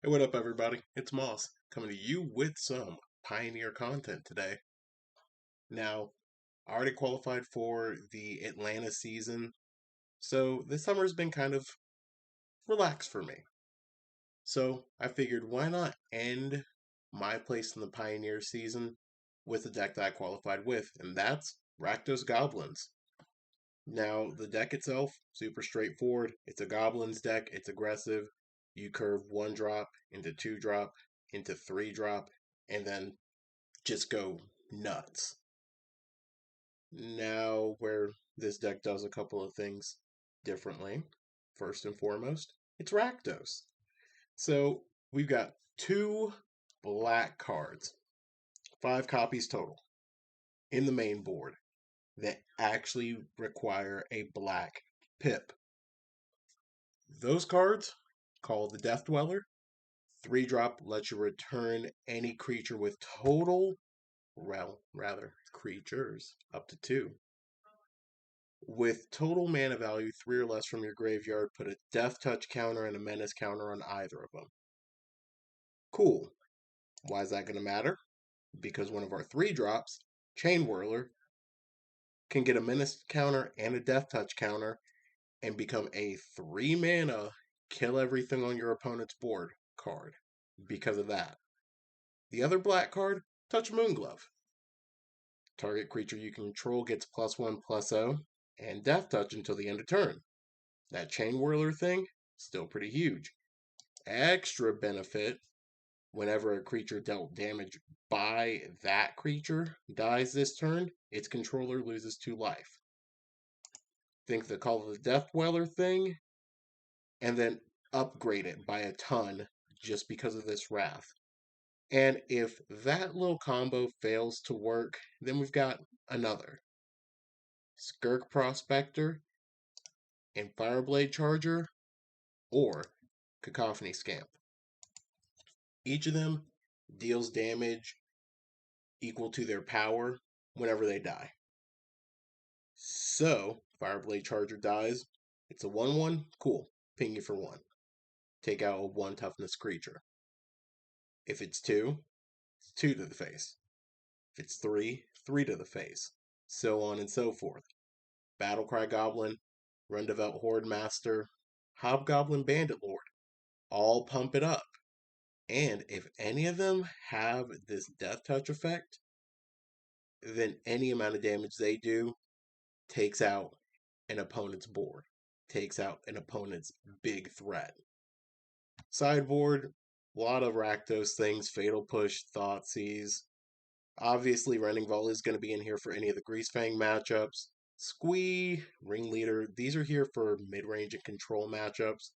Hey, what up, everybody? It's Moss coming to you with some Pioneer content today. Now, I already qualified for the Atlanta season, so this summer's been kind of relaxed for me. So I figured, why not end my place in the Pioneer season with the deck that I qualified with, and that's Rakdos Goblins. Now, the deck itself, super straightforward. It's a Goblins deck, it's aggressive. You curve 1 drop into 2 drop into 3 drop, and then just go nuts. Now, where this deck does a couple of things differently, first and foremost, it's Rakdos. So we've got 2 black cards, 5 copies total, in the main board that actually require a black pip. Those cards, called the Death Dweller, 3-drop lets you return any creature with total, well, rather, creatures, up to 2. With total mana value 3 or less from your graveyard, put a Death Touch counter and a Menace counter on either of them. Cool. Why is that going to matter? Because one of our 3-drops, Chainwhirler, can get a Menace counter and a Death Touch counter and become a 3-mana kill everything on your opponent's board card because of that. The other black card, Touch of Moonglove. Target creature you control gets +1/+0 and Death Touch until the end of turn. That Chainwhirler thing, still pretty huge. Extra benefit, whenever a creature dealt damage by that creature dies this turn, its controller loses 2 life. Think the Call of the Death Dweller thing, and then upgrade it by a ton just because of this Wrath. And if that little combo fails to work, then we've got another. Skirk Prospector and Fireblade Charger, or Cacophony Scamp. Each of them deals damage equal to their power whenever they die. So, Fireblade Charger dies, it's a 1/1, cool, ping you for 1. Take out a 1 toughness creature. If it's 2, it's 2 to the face. If it's 3, 3 to the face. So on and so forth. Battle Cry Goblin, Rundvelt Hordemaster, Hobgoblin Bandit Lord, all pump it up. And if any of them have this Death Touch effect, then any amount of damage they do takes out an opponent's board, takes out an opponent's big threat. Sideboard, a lot of Rakdos things, Fatal Push, Thoughtseize. Obviously, Rending Volley is going to be in here for any of the Greasefang matchups. Squee, Ringleader, these are here for mid-range and control matchups.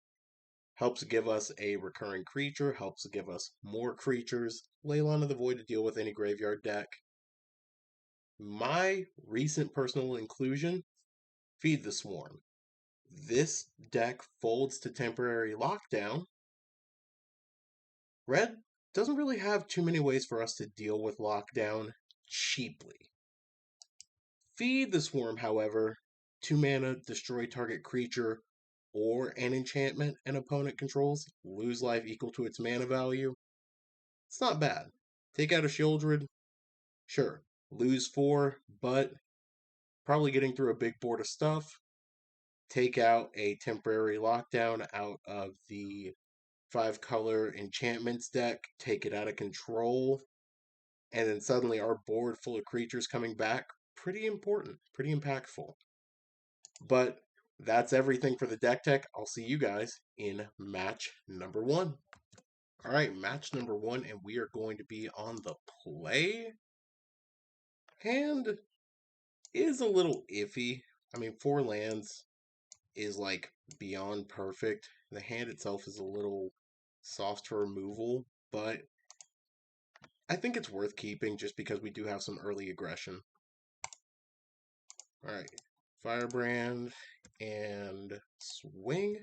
Helps give us a recurring creature, helps give us more creatures. Leyline of the Void to deal with any graveyard deck. My recent personal inclusion, Feed the Swarm. This deck folds to temporary lockdown. Red doesn't really have too many ways for us to deal with lockdown cheaply. Feed the Swarm, however, 2 mana, destroy target creature or an enchantment an opponent controls, lose life equal to its mana value. It's not bad. Take out a Shieldred, sure, lose 4, but probably getting through a big board of stuff. Take out a temporary lockdown out of the 5-color enchantments deck, take it out of control, and then suddenly our board full of creatures coming back, pretty important, pretty impactful. But that's everything for the deck tech. I'll see you guys in match number 1. All right, match number 1, and we are going to be on the play. Hand is a little iffy. I mean, 4 lands is like beyond perfect. The hand itself is a little soft for removal, but I think it's worth keeping just because we do have some early aggression. All right, Firebrand and swing.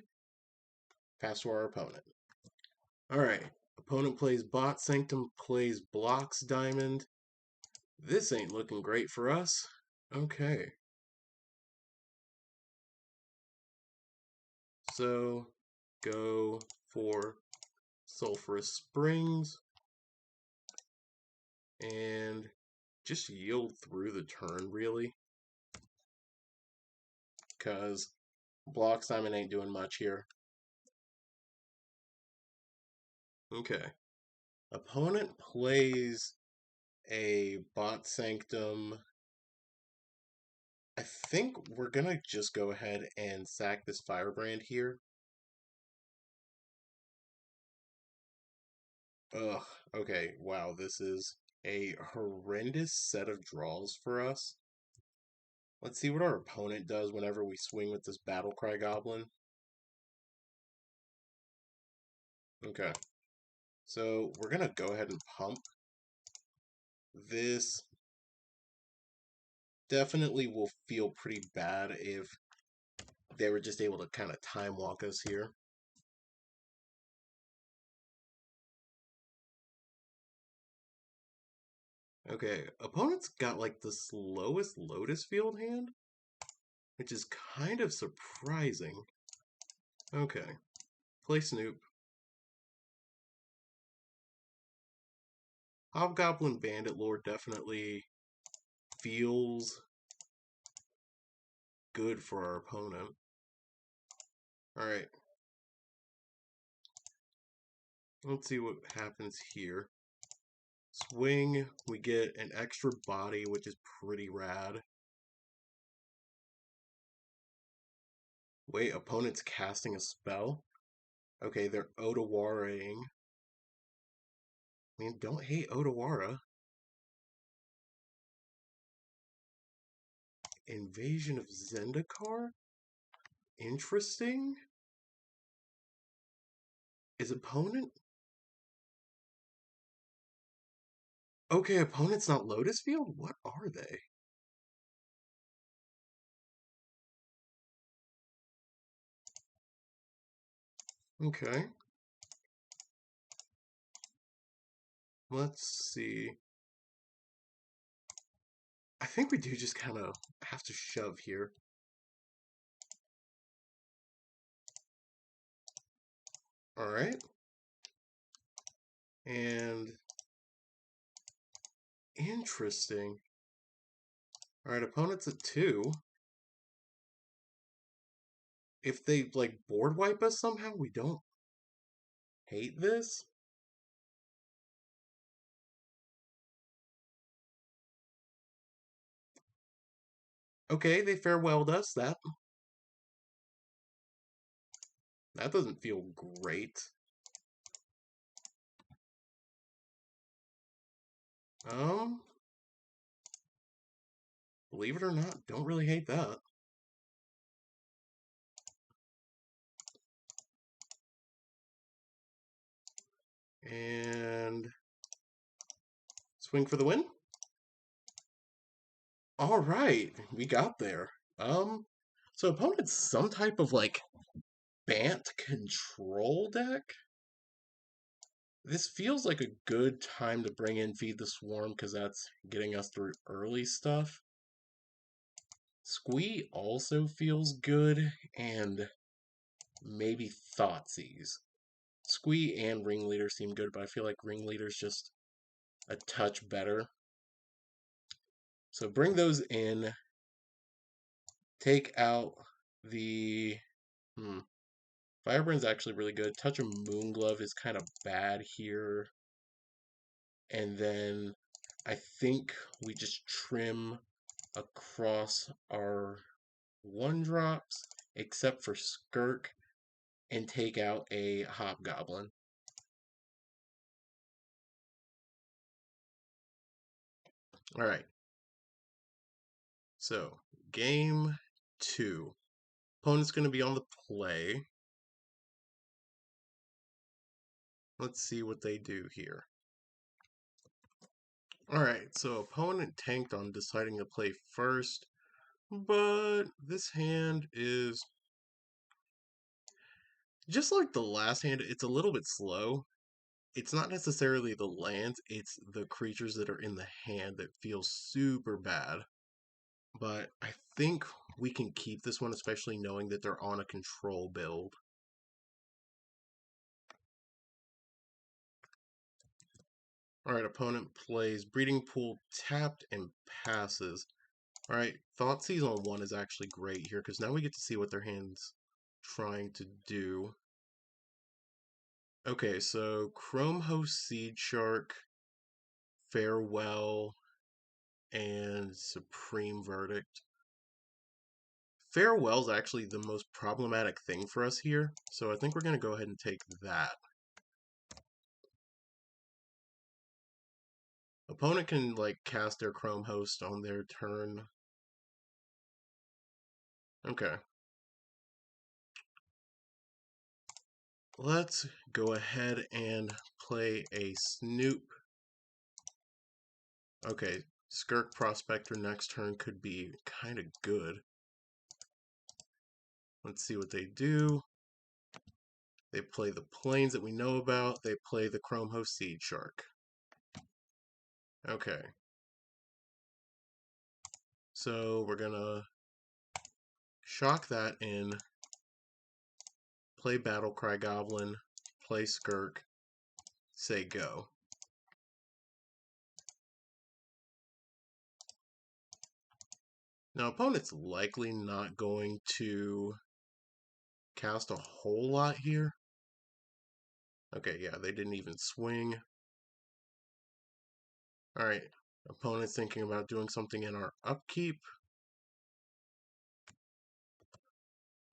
Pass to our opponent. All right, opponent plays Bot Sanctum, plays Blocks Diamond. This ain't looking great for us. Okay. So, go for Sulfurous Springs, and just yield through the turn, really. Because Block Simon ain't doing much here. Okay. Opponent plays a Bot Sanctum. I think we're gonna just go ahead and sack this Firebrand here. Ugh, okay, wow, this is a horrendous set of draws for us. Let's see what our opponent does whenever we swing with this Battle Cry Goblin. Okay, so we're gonna go ahead and pump. This definitely will feel pretty bad if they were just able to kind of time walk us here. Okay, opponent's got like the slowest Lotus Field hand, which is kind of surprising. Okay, play Snoop. Hobgoblin Bandit Lord definitely feels good for our opponent. Alright. Let's see what happens here. Swing, we get an extra body, which is pretty rad. Wait, opponent's casting a spell? Okay, they're Otawaraing. I mean, don't hate Otawara. Invasion of Zendikar? Interesting. Is opponent? Okay, opponent's not Lotus Field? What are they? Okay. Let's see. I think we do just kind of have to shove here. Alright. And interesting. Alright, opponent's at 2. If they, like, board wipe us somehow, we don't hate this. Okay, they farewelled us. That doesn't feel great. Believe it or not, don't really hate that. And swing for the win. All right, we got there. So opponent's some type of like Bant control deck. This feels like a good time to bring in Feed the Swarm because that's getting us through early stuff. Squee also feels good, and maybe Thoughtseize. Squee and Ringleader seem good, but I feel like Ringleader's just a touch better. So bring those in. Take out the... Firebrand's actually really good. Touch of Moonglove is kind of bad here. And then I think we just trim across our 1-drops, except for Skirk, and take out a Hobgoblin. Alright. So, game 2. Opponent's going to be on the play. Let's see what they do here. Alright, so opponent tanked on deciding to play first, but this hand is just like the last hand, it's a little bit slow. It's not necessarily the lands, it's the creatures that are in the hand that feel super bad. But I think we can keep this one, especially knowing that they're on a control build. Alright, opponent plays Breeding Pool tapped and passes. Alright, Thoughtseize on 1 is actually great here, because now we get to see what their hand's trying to do. Okay, so Chrome Host, Seed Shark, Farewell, and Supreme Verdict. Farewell's actually the most problematic thing for us here, so I think we're going to go ahead and take that. Opponent can, like, cast their Chrome Host on their turn. Okay. Let's go ahead and play a Snoop. Okay, Skirk Prospector next turn could be kind of good. Let's see what they do. They play the planes that we know about. They play the Chrome Host Seed Shark. Okay. So we're gonna shock that in, play Battle Cry Goblin, play Skirk, say go. Now, opponent's likely not going to cast a whole lot here. Okay, yeah, they didn't even swing. Alright, opponent's thinking about doing something in our upkeep.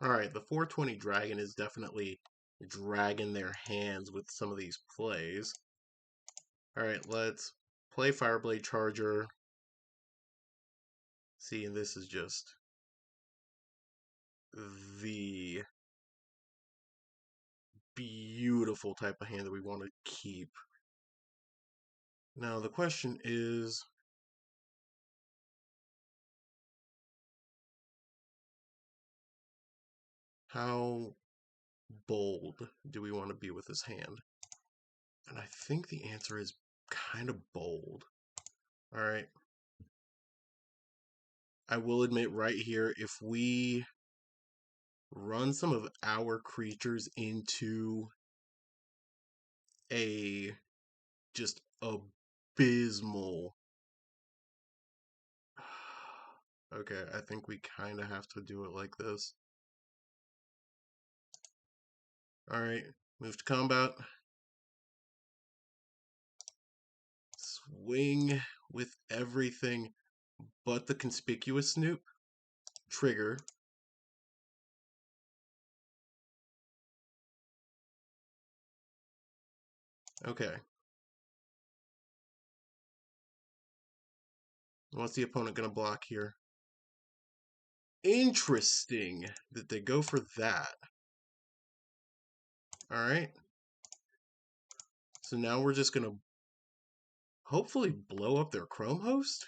Alright, the 420 Dragon is definitely dragging their hands with some of these plays. Alright, let's play Fireblade Charger. See, and this is just the beautiful type of hand that we want to keep. Now, the question is, how bold do we want to be with this hand? And I think the answer is kind of bold. Alright. I will admit right here, if we run some of our creatures into a just abysmal... Okay, I think we kind of have to do it like this. Alright, move to combat. Swing with everything but the Conspicuous Snoop. Trigger. Okay. What's the opponent going to block here? Interesting that they go for that. Alright. So now we're just going to hopefully blow up their Chrome Host?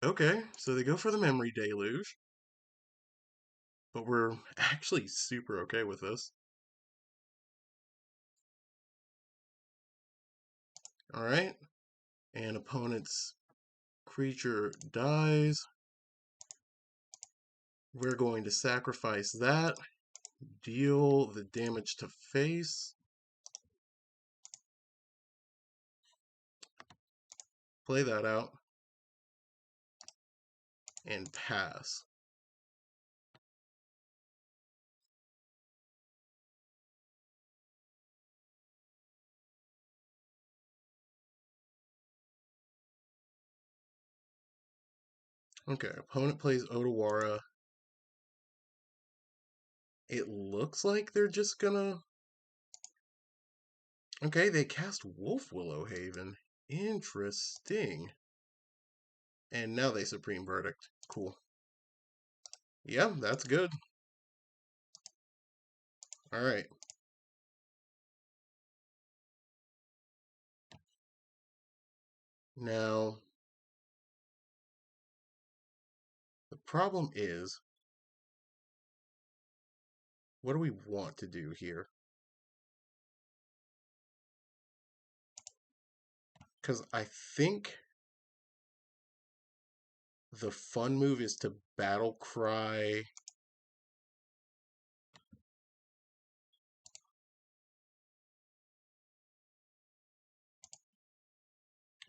Okay, so they go for the Memory Deluge. But we're actually super okay with this. Alright. And opponent's creature dies. We're going to sacrifice that. Deal the damage to face. Play that out. And pass. Okay, opponent plays Otawara. It looks like they're just gonna... Okay, they cast Wolf Willow Haven. Interesting. And now they Supreme Verdict. Cool. Yeah, that's good. Alright. Now, the problem is, what do we want to do here? Because I think the fun move is to Battle Cry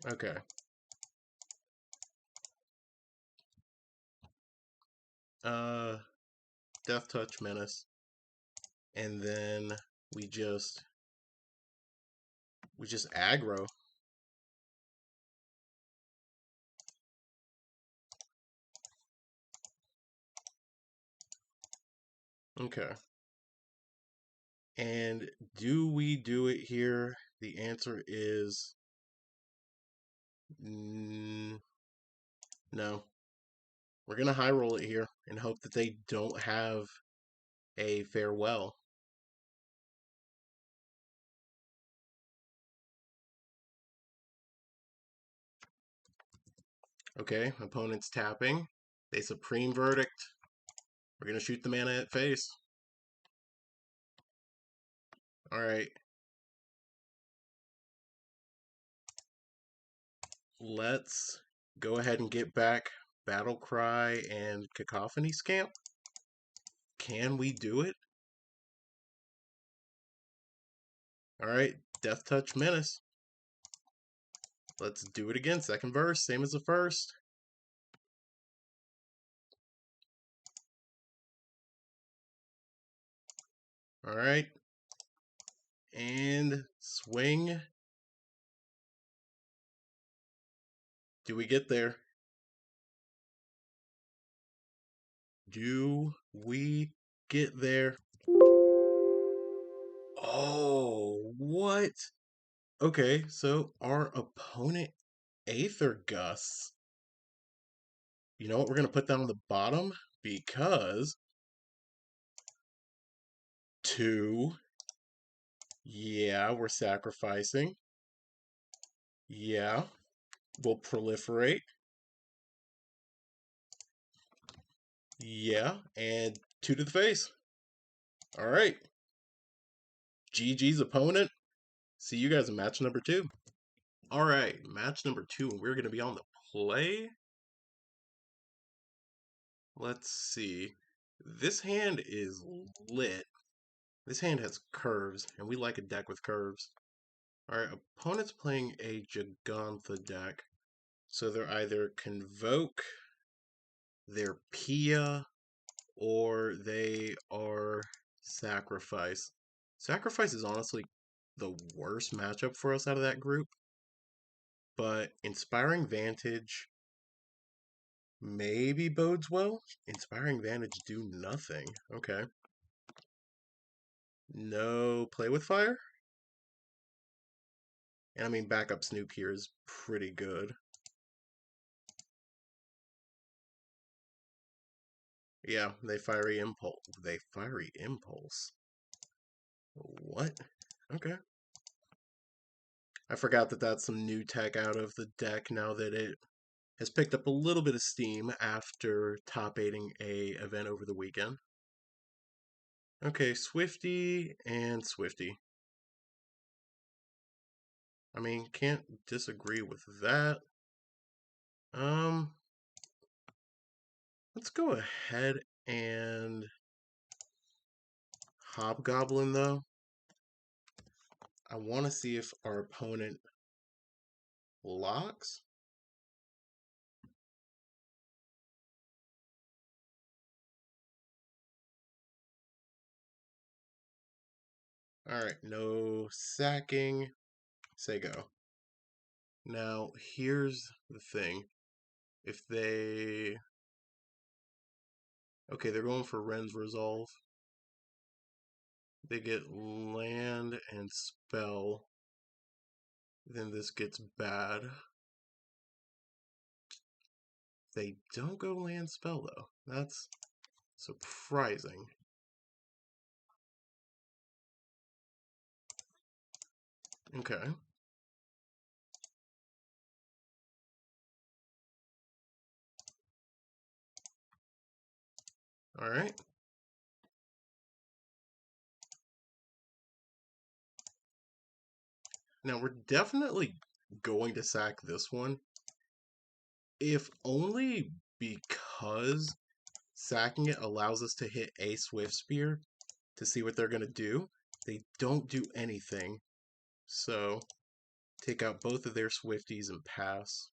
Okay. Death Touch Menace. And then we just aggro. Okay. And do we do it here? The answer is no. We're going to high roll it here and hope that they don't have a farewell. Okay, opponent's tapping. They Supreme Verdict. We're going to shoot the mana at face. Alright. Let's go ahead and get back Battle Cry and Cacophony Scamp. Can we do it? Alright, Death Touch Menace. Let's do it again. Second verse, same as the first. Alright. And swing. Do we get there? Do we get there? Oh, what? Okay, so our opponent Aether Gusts. You know what? We're going to put that on the bottom because 2. Yeah, we're sacrificing. Yeah, we'll proliferate. Yeah, and 2 to the face. All right. GG's opponent. See you guys in match number 2. All right, match number 2, and we're going to be on the play. Let's see. This hand is lit. This hand has curves, and we like a deck with curves. Alright, opponent's playing a Gigantha deck. So they're either Convoke, they're Pia, or they are Sacrifice. Sacrifice is honestly the worst matchup for us out of that group. But Inspiring Vantage maybe bodes well. Inspiring Vantage do nothing. Okay. No play with fire? And I mean, backup Snoop here is pretty good. Yeah, they Fiery Impulse. They Fiery Impulse. What? Okay. I forgot that that's some new tech out of the deck now that it has picked up a little bit of steam after top 8ing a event over the weekend. Okay, Swifty and Swifty. I mean, can't disagree with that. Let's go ahead and Hobgoblin though. I want to see if our opponent locks. Alright, no sacking. Say go. Now, here's the thing. If they... Okay, they're going for Ren's Resolve. They get land and spell. Then this gets bad. They don't go land spell, though. That's surprising. Okay. Alright. Now, we're definitely going to sack this one. If only because sacking it allows us to hit a Swift Spear to see what they're going to do. They don't do anything. So, Take out both of their Swifties and pass.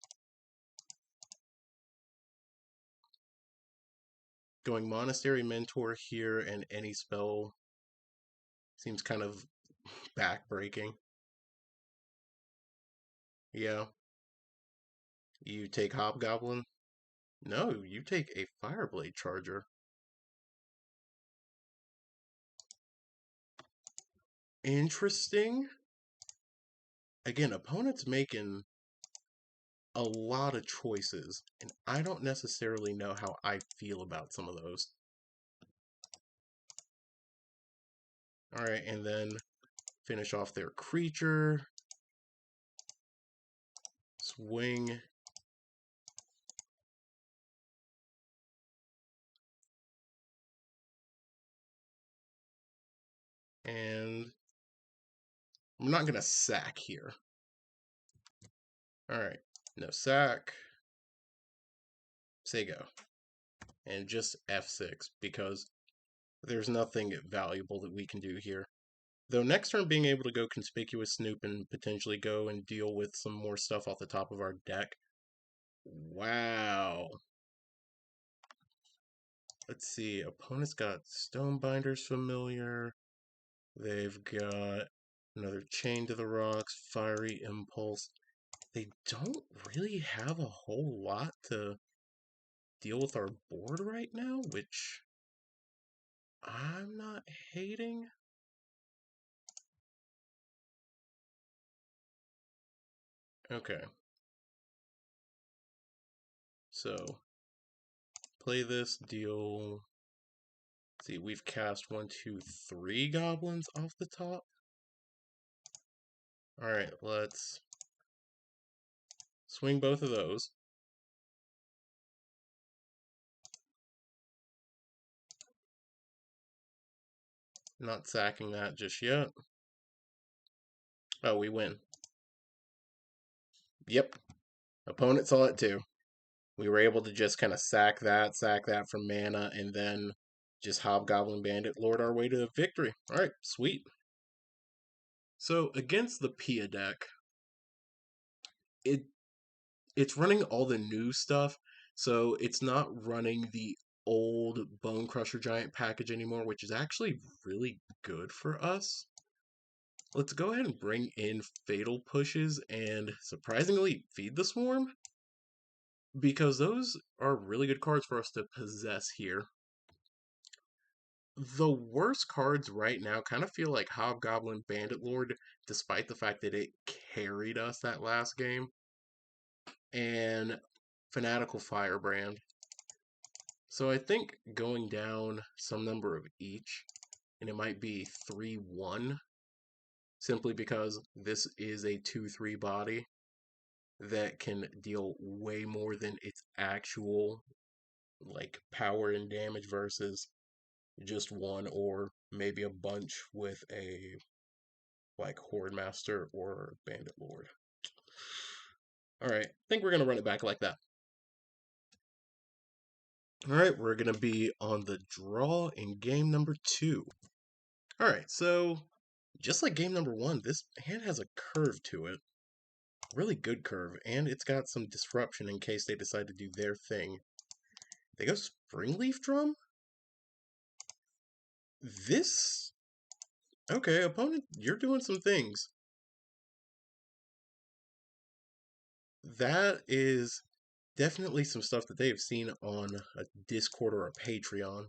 Going Monastery Mentor here and any spell seems kind of backbreaking. Yeah. You take Hobgoblin? No, you take a Fireblade Charger. Interesting. Again, opponent's making a lot of choices, and I don't necessarily know how I feel about some of those. Alright, and then finish off their creature. Swing. And I'm not going to sack here. Alright, no sack. Say go. And just F6, because there's nothing valuable that we can do here. Though next turn being able to go Conspicuous Snoop and potentially go and deal with some more stuff off the top of our deck. Wow. Let's see, opponent's got Stonebinder's Familiar. They've got another Chain to the Rocks, Fiery Impulse. They don't really have a whole lot to deal with our board right now, which I'm not hating. Okay. So, play this, deal. Let's see, we've cast 1, 2, 3 goblins off the top. Alright, let's swing both of those. Not sacking that just yet. Oh, we win. Yep. Opponent saw it too. We were able to just kind of sack that for mana, and then just Hobgoblin Bandit lord our way to victory. Alright, sweet. So, against the Pia deck, it's running all the new stuff, so it's not running the old Bone Crusher Giant package anymore, which is actually really good for us. Let's go ahead and bring in Fatal Pushes and, surprisingly, Feed the Swarm, because those are really good cards for us to possess here. The worst cards right now kind of feel like Hobgoblin Bandit Lord, despite the fact that it carried us that last game, and Fanatical Firebrand. So I think going down some number of each, and it might be 3-1, simply because this is a 2-3 body that can deal way more than its actual like power and damage versus just one or maybe a bunch with a like Hordemaster or Bandit Lord. Alright, I think we're going to run it back like that. Alright, we're going to be on the draw in game number 2. Alright, so just like game number 1, this hand has a curve to it. Really good curve, and it's got some disruption in case they decide to do their thing. They go Springleaf Drum? This... Okay, opponent, you're doing some things. That is definitely some stuff that they have seen on a Discord or a Patreon.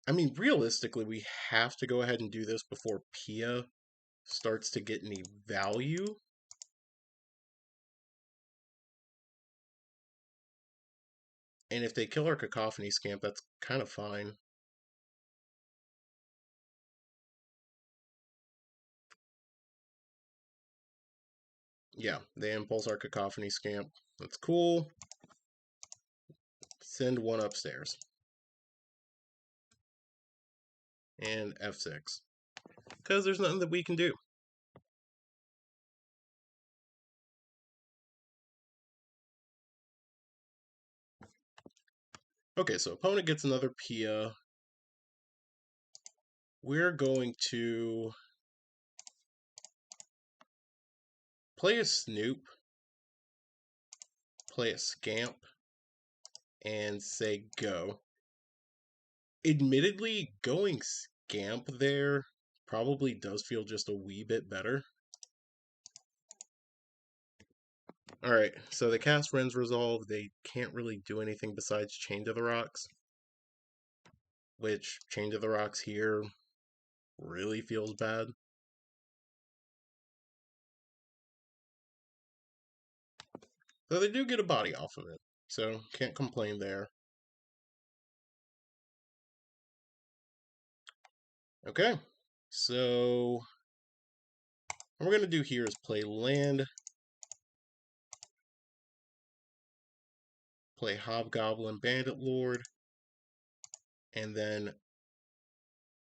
I mean, realistically, we have to go ahead and do this before Pia starts to get any value. And if they kill our Cacophony Scamp, that's kind of fine. Yeah, they impulse our Cacophony Scamp. That's cool. Send one upstairs. And F6. Because there's nothing that we can do. Okay, so opponent gets another Pia. We're going to play a Snoop, play a Scamp, and say go. Admittedly, going Scamp there probably does feel just a wee bit better. Alright, so they cast Ren's Resolve. They can't really do anything besides Chain to the Rocks. Which, Chain to the Rocks here really feels bad. Though they do get a body off of it, so can't complain there. Okay, so what we're going to do here is play land, play Hobgoblin Bandit Lord, and then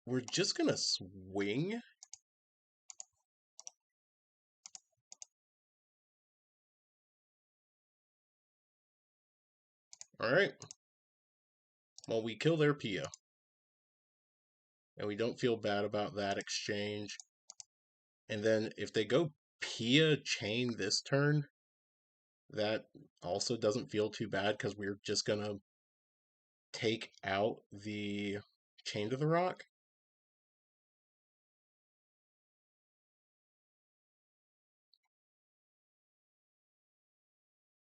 we're just going to swing. Alright. Well, we kill their Pia. And we don't feel bad about that exchange. And then if they go Pia chain this turn, that also doesn't feel too bad because we're just going to take out the Chain to the Rock.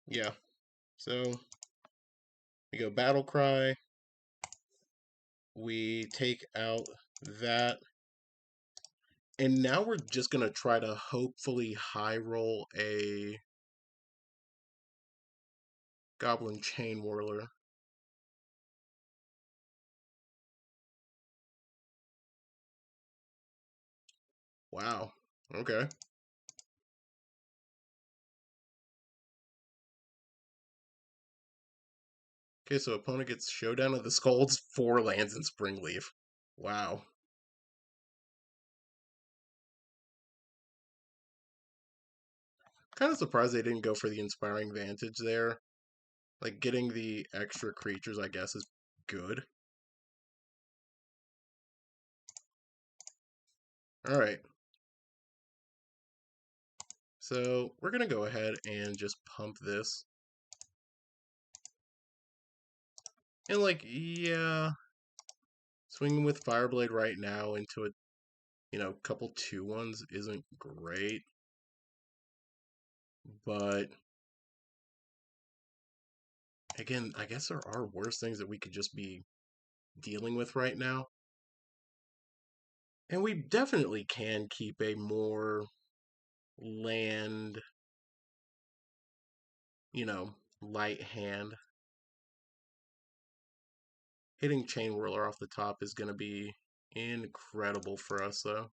Yeah. So we go Battle Cry. We take out that. And now we're just going to try to hopefully high roll a Goblin Chainwhirler. Wow. Okay. Okay, so opponent gets Showdown of the Skulls, 4 lands and Springleaf. Wow. Kind of surprised they didn't go for the Inspiring Vantage there. Like, getting the extra creatures, I guess, is good. Alright. So, we're going to go ahead and just pump this. And, like, yeah, swinging with Fireblade right now into a, couple 2-1s isn't great. But, again, I guess there are worse things that we could just be dealing with right now. And we definitely can keep a more land, light hand. Hitting Chainwhirler off the top is going to be incredible for us, though.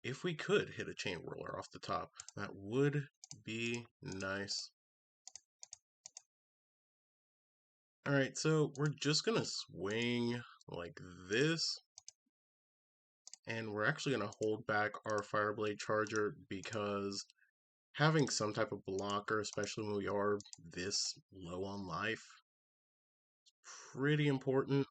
If we could hit a Chainwhirler off the top, that would be nice. Alright, so we're just going to swing like this. And we're actually going to hold back our Fireblade Charger because having some type of blocker, especially when we are this low on life, is pretty important.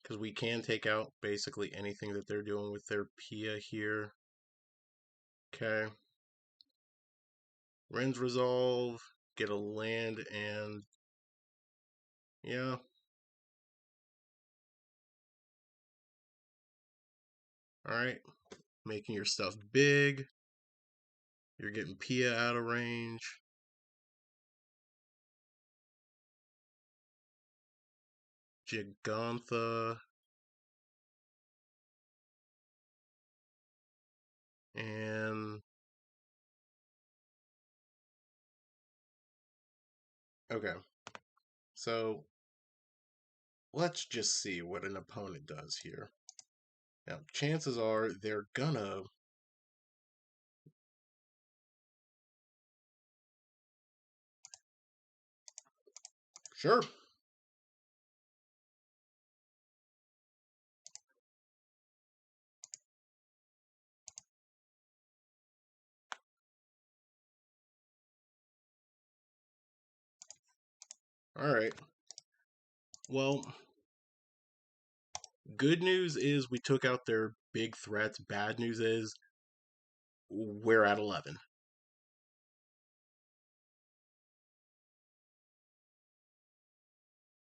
Because we can take out basically anything that they're doing with their Pia here. Okay. Ren's Resolve, get a land, and yeah. Alright. Making your stuff big. You're getting Pia out of range. Gigantha. And okay. So let's just see what an opponent does here. Now, chances are they're gonna sure. Alright. Well, good news is we took out their big threats. Bad news is we're at 11.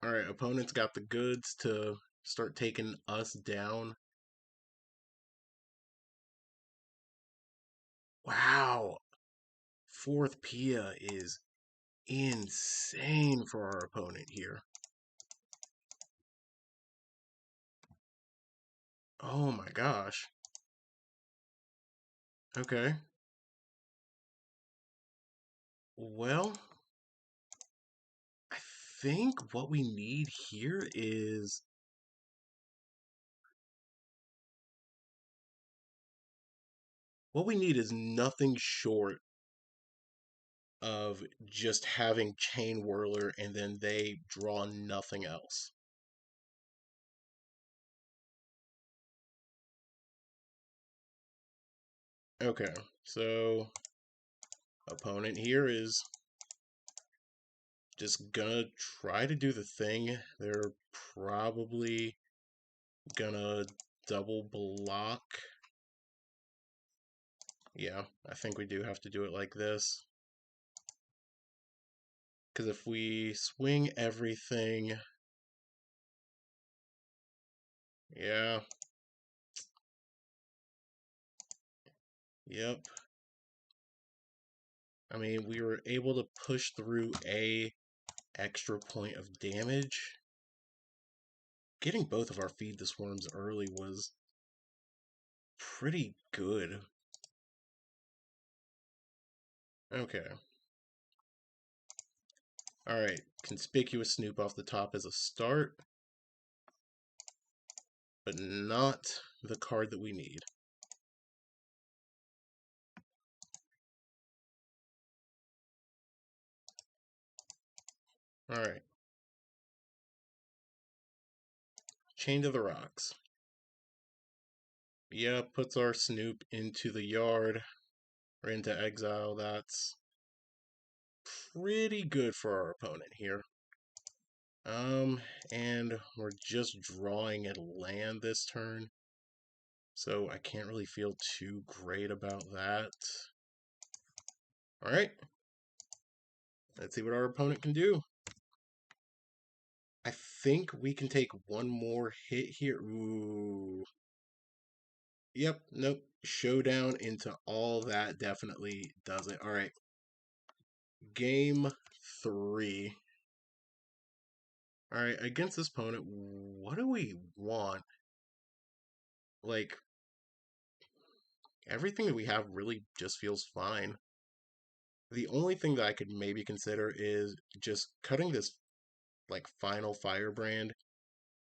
Alright, opponent's got the goods to start taking us down. Wow! Fourth Pia is insane for our opponent here. Oh my gosh. Okay. Well, I think what we need here is nothing short of just having Chainwhirler and then they draw nothing else. Okay, so opponent here is just gonna try to do the thing. They're probably gonna double block. Yeah, I think we do have to do it like this. Because if we swing everything... Yeah. Yep. I mean, we were able to push through a extra point of damage. Getting both of our Feed the Swarms early was pretty good. Okay. Alright, Conspicuous Snoop off the top as a start, but not the card that we need. Alright. Chain to the Rocks. Yeah, puts our Snoop into the yard, or into exile. That's pretty good for our opponent here. And we're just drawing a land this turn, so I can't really feel too great about that. Alright. Let's see what our opponent can do. I think we can take one more hit here. Ooh. Yep, nope. Showdown into all that definitely does it. Alright. Game 3. Alright, against this opponent, what do we want? Like, everything that we have really just feels fine. The only thing that I could maybe consider is just cutting this, like, final Firebrand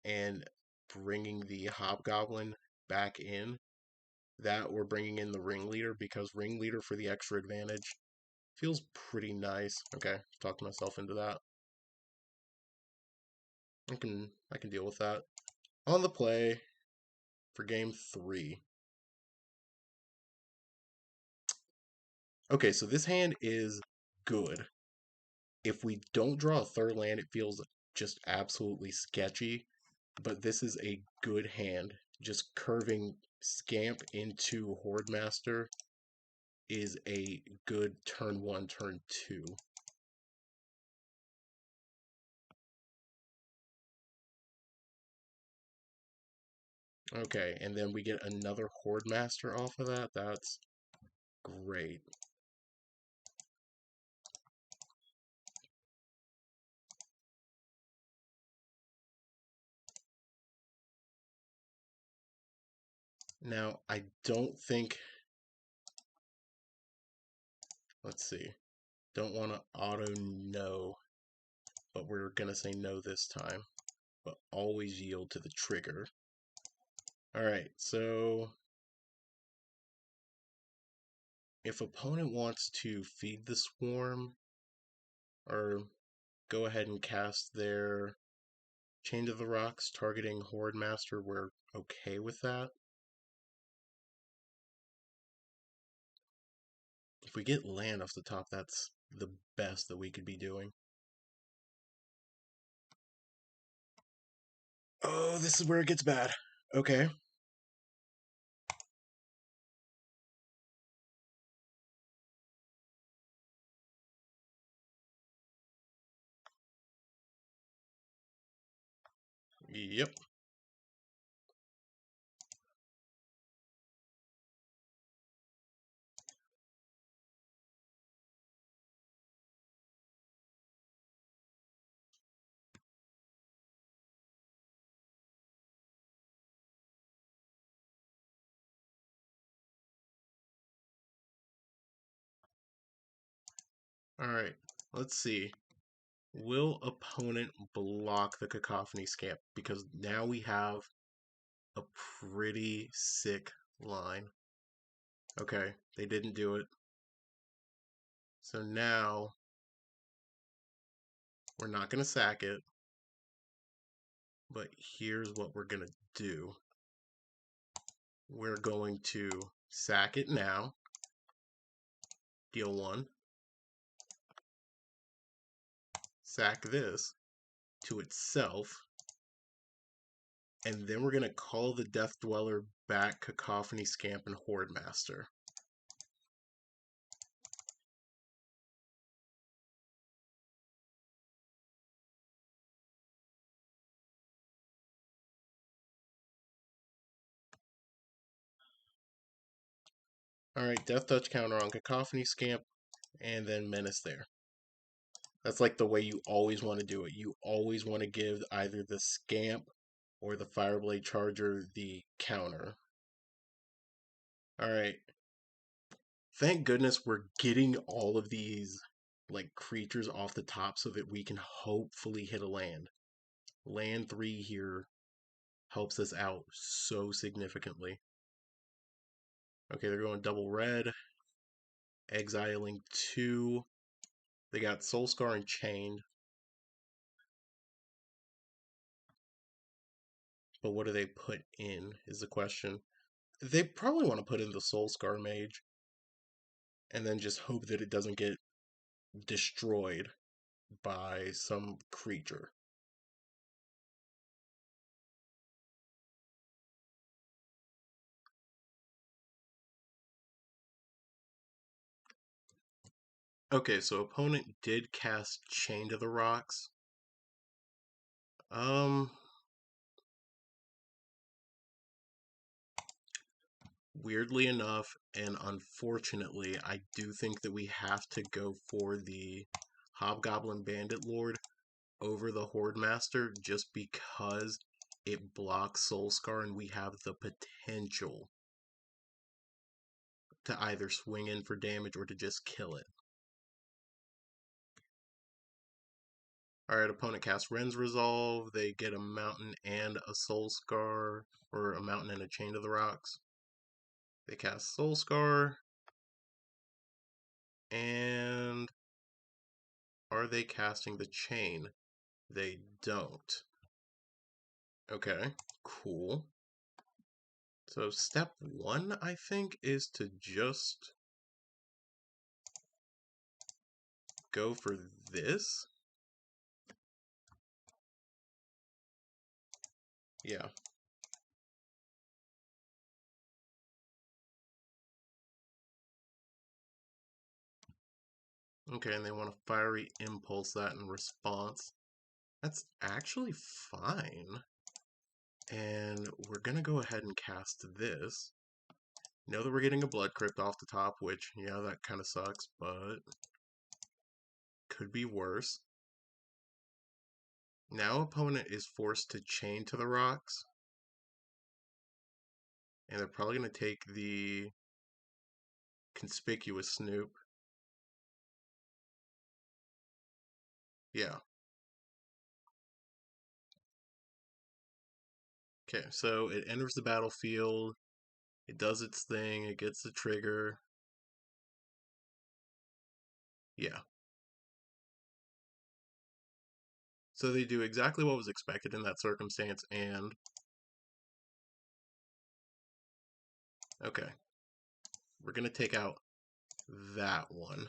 and bringing the Hobgoblin back in. That we're bringing in the Ringleader, because Ringleader for the extra advantage feels pretty nice. Okay, talked myself into that. I can deal with that. On the play for game 3. Okay, so this hand is good. If we don't draw a third land, it feels just absolutely sketchy. But this is a good hand. Just curving Scamp into Hordemaster is a good turn 1, turn 2. Okay, and then we get another Hordemaster off of that. That's great. Now, I don't think... Let's see. Don't want to auto no, but we're going to say no this time. But always yield to the trigger. Alright, so... if opponent wants to feed the swarm, or go ahead and cast their Chain to the Rocks targeting Hordemaster, we're okay with that. If we get land off the top, that's the best that we could be doing. this is where it gets bad. Okay. Yep. Alright, let's see. Will opponent block the Cacophony Scamp? Because now we have a pretty sick line. Okay, they didn't do it. So now we're not going to sack it. But here's what we're going to do. We're going to sack it now. Deal 1. Sack this to itself. And then we're going to call the Death Dweller back Cacophony Scamp and Hordemaster. Alright, Death Touch counter on Cacophony Scamp, and then Menace there. That's like the way you always want to do it. You always want to give either the Scamp or the Fireblade Charger the counter. Alright. Thank goodness we're getting all of these like creatures off the top so that we can hopefully hit a land. Land 3 here helps us out so significantly. Okay, they're going double red. Exiling 2. They got Soulscar and Chained. But what do they put in is the question. They probably want to put in the Soulscar Mage. And then just hope that it doesn't get destroyed by some creature. Okay, so opponent did cast Chain to the Rocks. Weirdly enough, and unfortunately, I do think that we have to go for the Hobgoblin Bandit Lord over the Hordemaster just because it blocks Soulscar and we have the potential to either swing in for damage or to just kill it. Alright, opponent casts Ren's Resolve. They get a Mountain and a Soulscar, or a Mountain and a Chain to the Rocks. They cast Soulscar. And are they casting the Chain? They don't. Okay, cool. So step 1, I think, is to just go for this. Yeah. Okay, and they want to Fiery Impulse that in response. That's actually fine. And we're going to go ahead and cast this. Know that we're getting a Blood Crypt off the top, which, yeah, that kind of sucks, but could be worse. Now opponent is forced to Chain to the Rocks. And they're probably going to take the Conspicuous Snoop. Yeah. Okay, so it enters the battlefield. It does its thing. It gets the trigger. Yeah. So they do exactly what was expected in that circumstance, and... Okay. We're going to take out that one.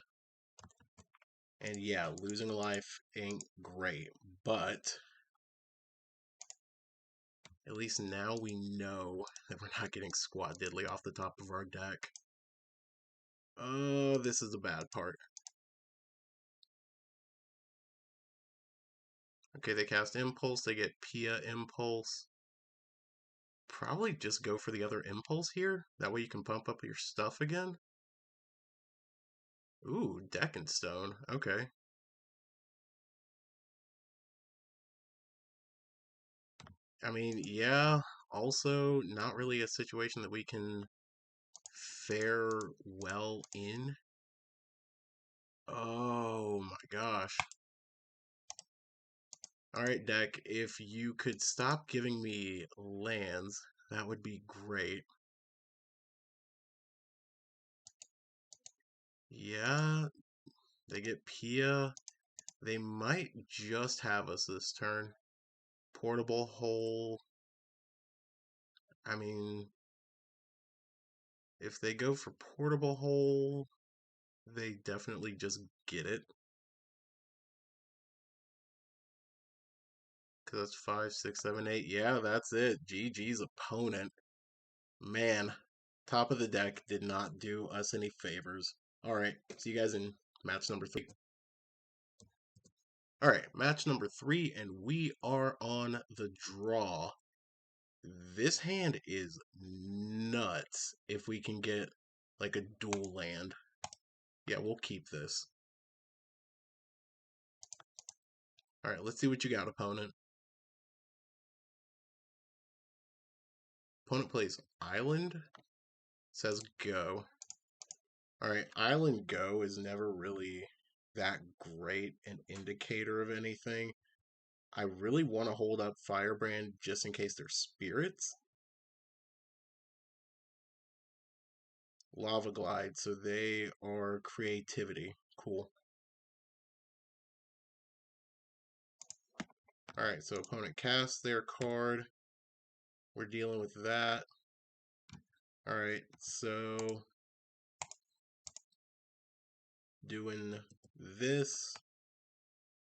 And yeah, losing a life ain't great, but At least now we know that we're not getting squat diddly off the top of our deck. Oh, this is the bad part. Okay, they cast Impulse, they get Pia Impulse. Probably just go for the other Impulse here. That way you can pump up your stuff again. Ooh, Deck and Stone. Okay. I mean, yeah, also not really a situation that we can fare well in. Oh my gosh. Alright, deck, if you could stop giving me lands, that would be great. Yeah, they get Pia. They might just have us this turn. Portable Hole. I mean, if they go for Portable Hole, they definitely just get it. Because that's 5, 6, 7, 8. Yeah, that's it. GG's opponent. Man, top of the deck did not do us any favors. Alright, see you guys in match number 3. Alright, match number 3, and we are on the draw. This hand is nuts if we can get like a dual land. Yeah, we'll keep this. Alright, let's see what you got, opponent. Opponent plays Island. Says go. Alright, Island go is never really that great an indicator of anything. I really want to hold up Firebrand just in case they're spirits. Lava Glide, so they are creativity. Cool. Alright, so opponent casts their card. We're dealing with that. Alright, so doing this.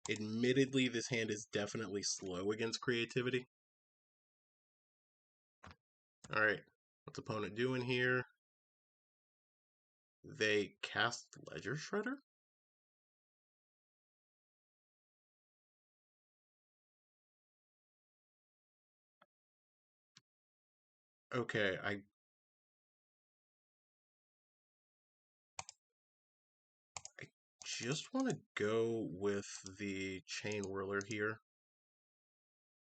Admittedly, this hand is definitely slow against creativity. Alright, what's opponent doing here? They cast Ledger Shredder? Okay, I just want to go with the Chainwhirler here.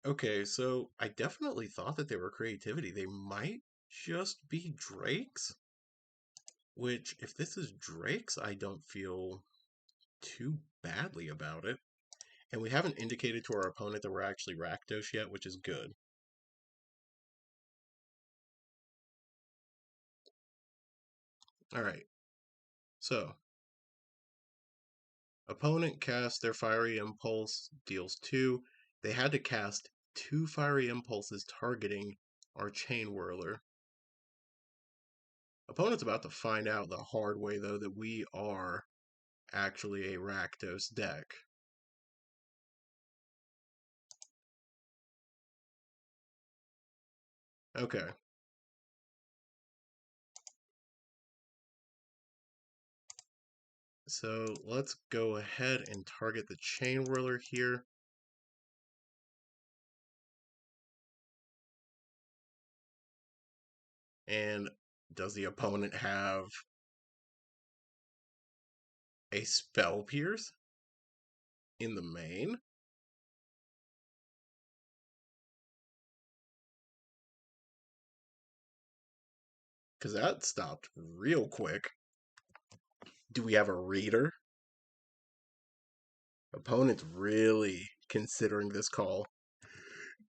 Okay, so I definitely thought that they were creativity. They might just be Drakes. Which, if this is Drakes, I don't feel too badly about it. And we haven't indicated to our opponent that we're actually Rakdos yet, which is good. Alright, so opponent casts their Fiery Impulse, deals 2. They had to cast 2 Fiery Impulses targeting our Chainwhirler. Opponent's about to find out the hard way, though, that we are actually a Rakdos deck. Okay. So let's go ahead and target the Chainwhirler here. And does the opponent have a Spell Pierce in the main? Because that stopped real quick. Do we have a reader? Opponent's really considering this call.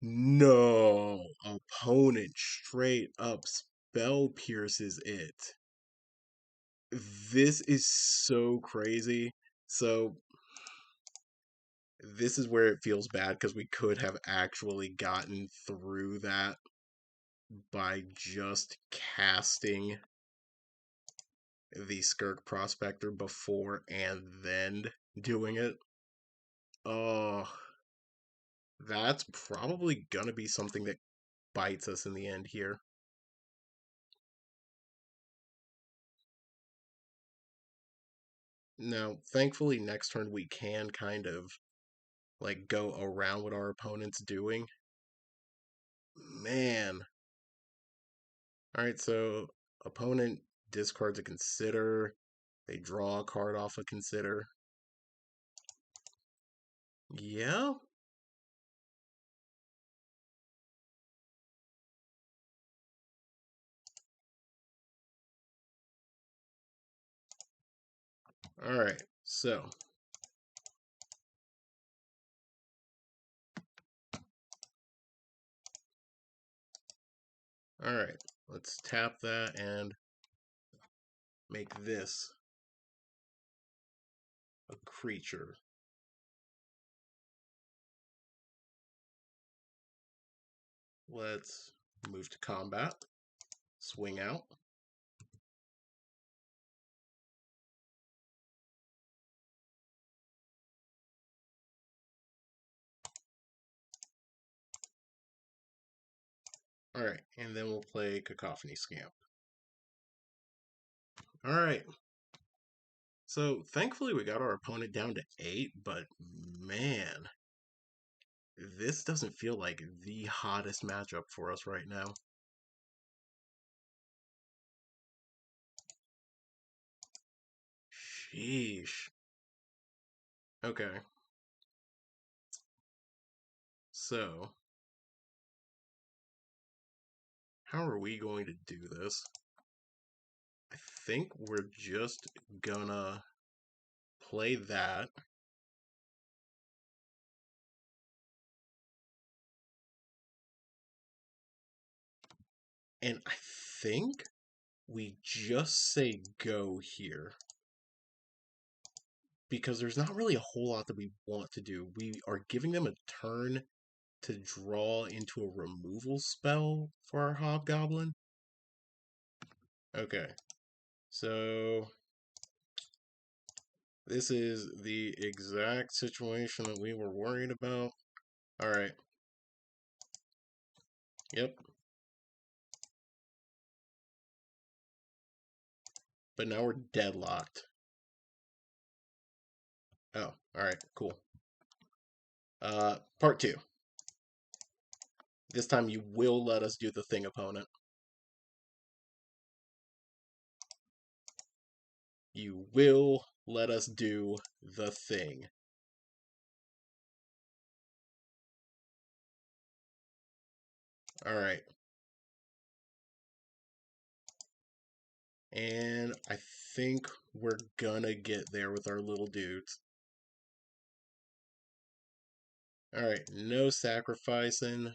No, opponent straight up Spell Pierces it. This is so crazy. So this is where it feels bad because we could have actually gotten through that by just casting the Skirk Prospector before and then doing it. Oh, that's probably gonna be something that bites us in the end here. Now, thankfully, next turn we can kind of like go around what our opponent's doing. Man. Alright, so opponent discards a consider. They draw a card off a consider. Yeah? Alright, so. Alright, let's tap that and make this a creature. Let's move to combat. Swing out. Alright, and then we'll play Cacophony Scamp. Alright. So, thankfully we got our opponent down to 8, but man, this doesn't feel like the hottest matchup for us right now. Sheesh. Okay. So, how are we going to do this? I think we're just gonna play that. And I think we just say go here. Because there's not really a whole lot that we want to do. We are giving them a turn to draw into a removal spell for our Hobgoblin. Okay, so this is the exact situation that we were worried about. Alright. Yep. But now we're deadlocked. Oh, alright, cool. Part 2. This time you will let us do the thing, opponent. You will let us do the thing. Alright. And I think we're gonna get there with our little dudes. Alright, no sacrificing.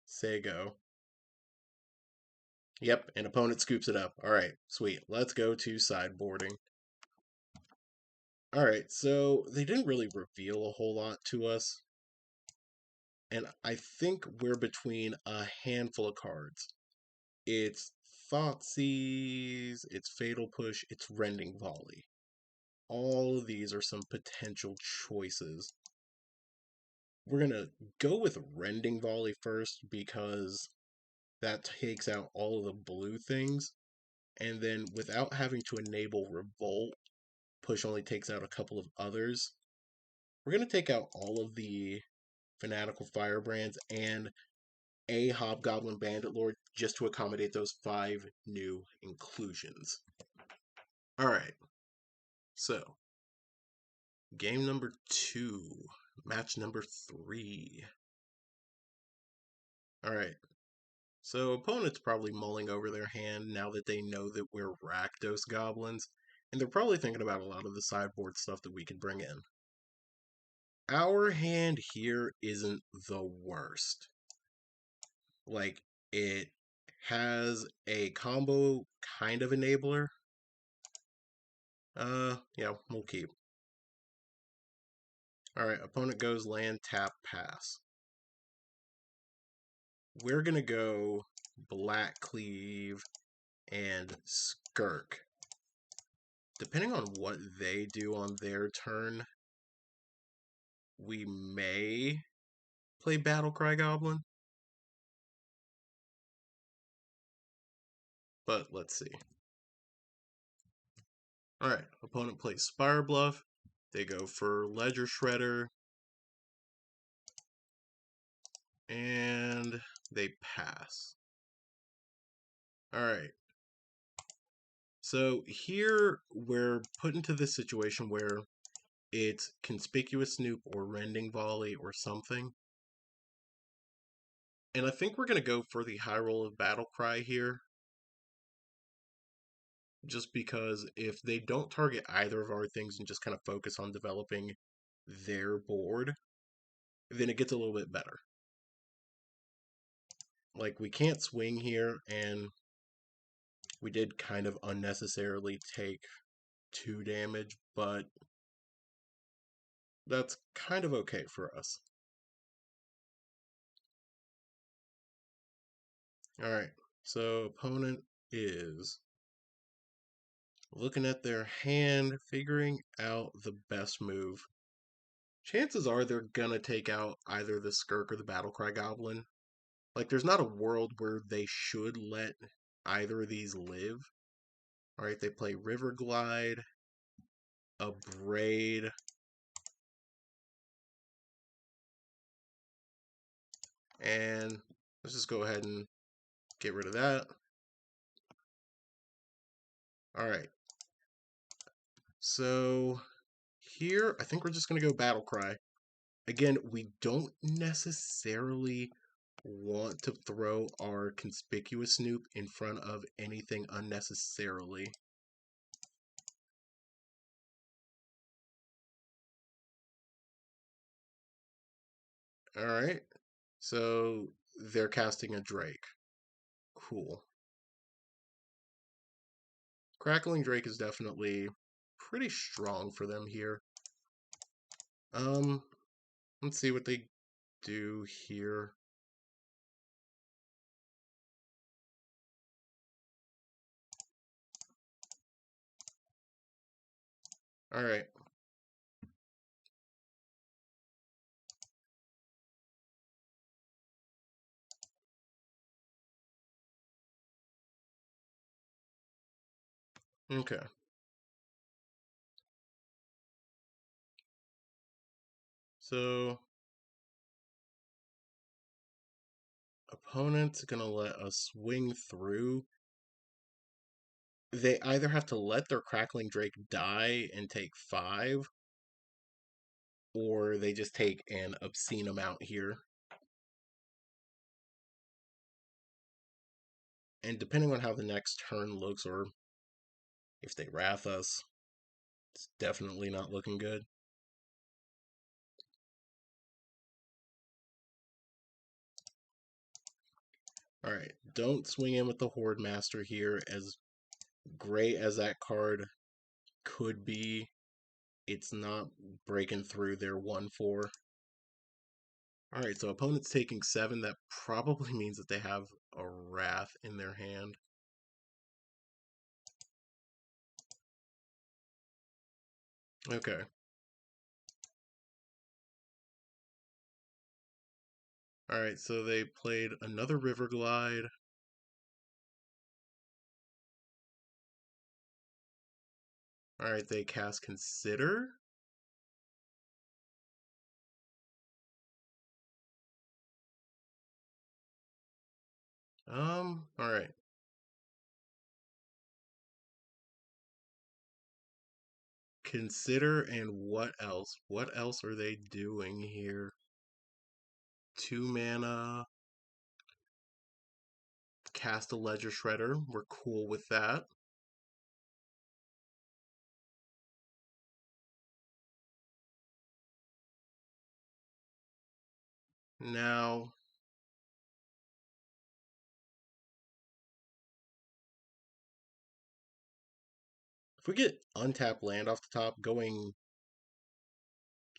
Say go. Yep, and opponent scoops it up. Alright, sweet. Let's go to sideboarding. Alright, so they didn't really reveal a whole lot to us. And I think we're between a handful of cards. It's Thoughtseize, it's Fatal Push, it's Rending Volley. All of these are some potential choices. We're going to go with Rending Volley first because that takes out all of the blue things. And then without having to enable Revolt, Push only takes out a couple of others. We're going to take out all of the Fanatical Firebrands and a Hobgoblin Bandit Lord just to accommodate those 5 new inclusions. Alright, so game number 2, match number 3. Alright, so opponent's probably mulling over their hand now that they know that we're Rakdos Goblins, and they're probably thinking about a lot of the sideboard stuff that we could bring in. Our hand here isn't the worst. Like, it has a combo kind of enabler. Yeah, we'll keep. Alright, opponent goes land, tap, pass. We're gonna go Blackcleave and Skirk. Depending on what they do on their turn, we may play Battle Cry Goblin. but let's see. Alright, opponent plays Spire Bluff. They go for Ledger Shredder. And they pass. Alright. So here we're put into this situation where it's Conspicuous Snoop or Rending Volley or something. And I think we're going to go for the high roll of Battle Cry here. Just because if they don't target either of our things and just kind of focus on developing their board, then it gets a little bit better. Like, we can't swing here, and we did kind of unnecessarily take 2 damage, but that's kind of okay for us. Alright, so opponent is looking at their hand, figuring out the best move. Chances are they're gonna take out either the Skirk or the Battle Cry Goblin. Like, there's not a world where they should let either of these live. Alright, they play River Glide, a Braid, and let's just go ahead and get rid of that. Alright. So here, I think we're just going to go Battle Cry. Again, we don't necessarily want to throw our Conspicuous Snoop in front of anything unnecessarily. Alright, so they're casting a Drake. Cool. Crackling Drake is definitely pretty strong for them here. Let's see what they do here. Alright. Okay. So opponent's gonna let us swing through. They either have to let their Crackling Drake die and take 5, or they just take an obscene amount here. And depending on how the next turn looks, or if they wrath us, it's definitely not looking good. Alright, don't swing in with the Hordemaster here. As great as that card could be, it's not breaking through their 1/4. Alright, so opponent's taking 7. That probably means that they have a Wrath in their hand. Okay. Alright, so they played another River Glide. Alright, they cast Consider. Alright. Consider, and what else? What else are they doing here? 2 mana. Cast a Ledger Shredder. We're cool with that. Now, if we get untapped land off the top, going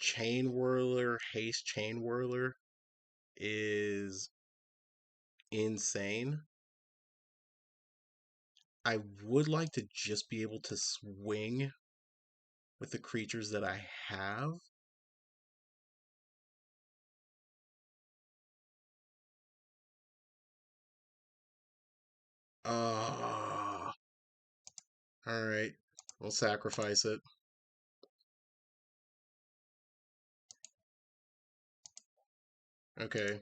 Chainwhirler, Haste Chainwhirler is insane. I would like to just be able to swing with the creatures that I have. Alright, we'll sacrifice it. Okay.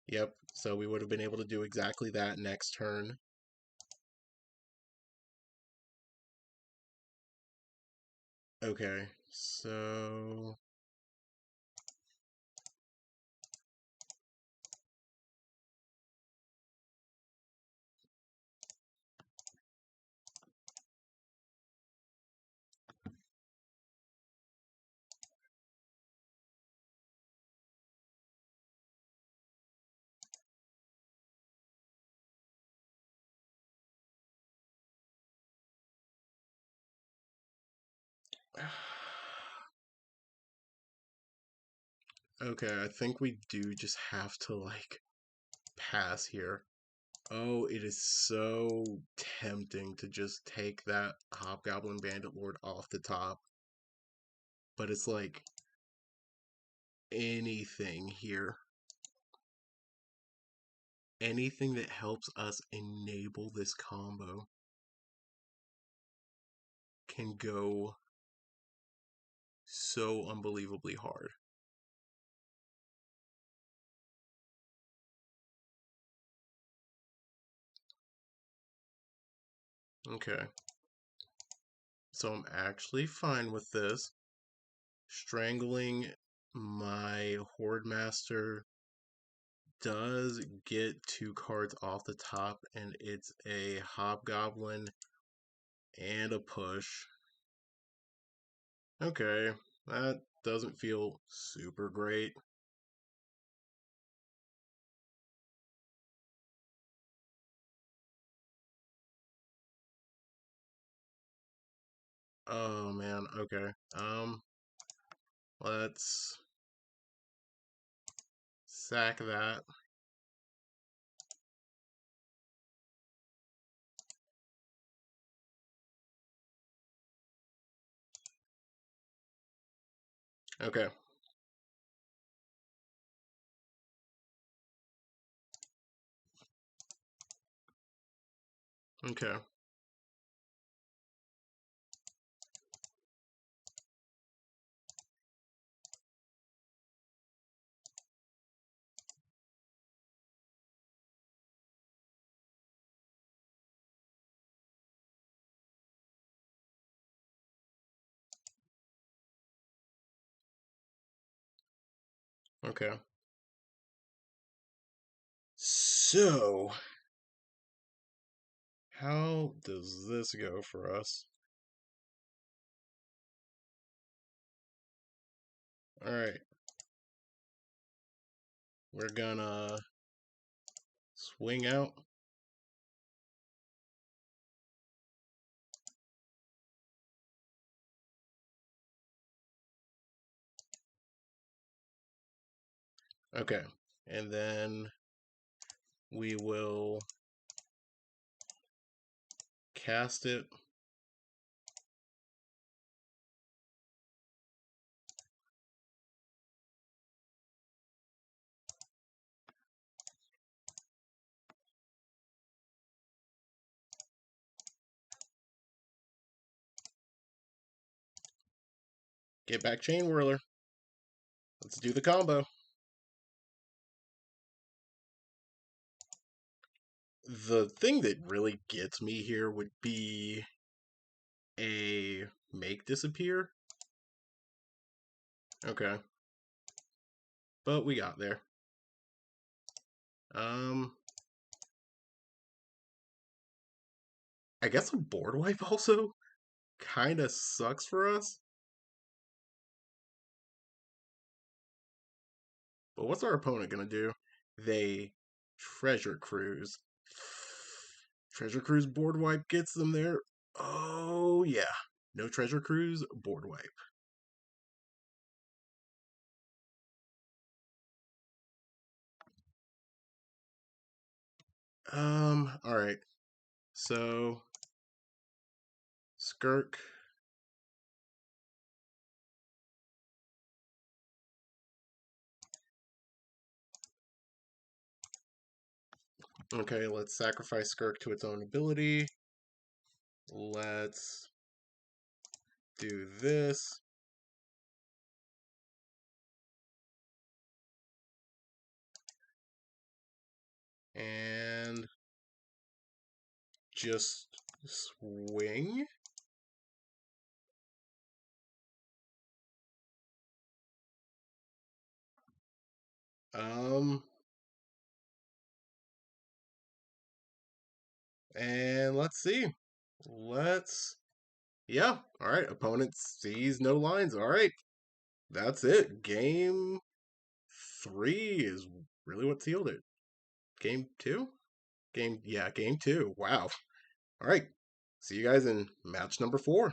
Yep, so we would have been able to do exactly that next turn. Okay, so... Okay, I think we do just have to, like, pass here. Oh, it is so tempting to just take that Hobgoblin Bandit Lord off the top. But it's like anything here. Anything that helps us enable this combo can go so unbelievably hard. Okay. So I'm actually fine with this. Strangling my Hordemaster does get 2 cards off the top, and it's a Hobgoblin and a push. Okay, that doesn't feel super great. Oh man, okay. Let's sack that. Okay. Okay. Okay. So, how does this go for us? Alright. We're gonna swing out. Okay. And then we will cast it. Get back Chainwhirler. Let's do the combo. The thing that really gets me here would be a make disappear. Okay. But we got there. I guess a board wipe also kind of sucks for us. But what's our opponent gonna do? They treasure cruise. Treasure cruise board wipe gets them there. Oh yeah. No treasure cruise, board wipe. Alright. So Skirk. Okay, let's sacrifice Skirk to its own ability. let's do this. And just swing. And let's see. Yeah, all right. Opponent sees no lines. All right, that's it. Game 3 is really what sealed it. Game 2? Game 2. Wow. All right. See you guys in match number 4.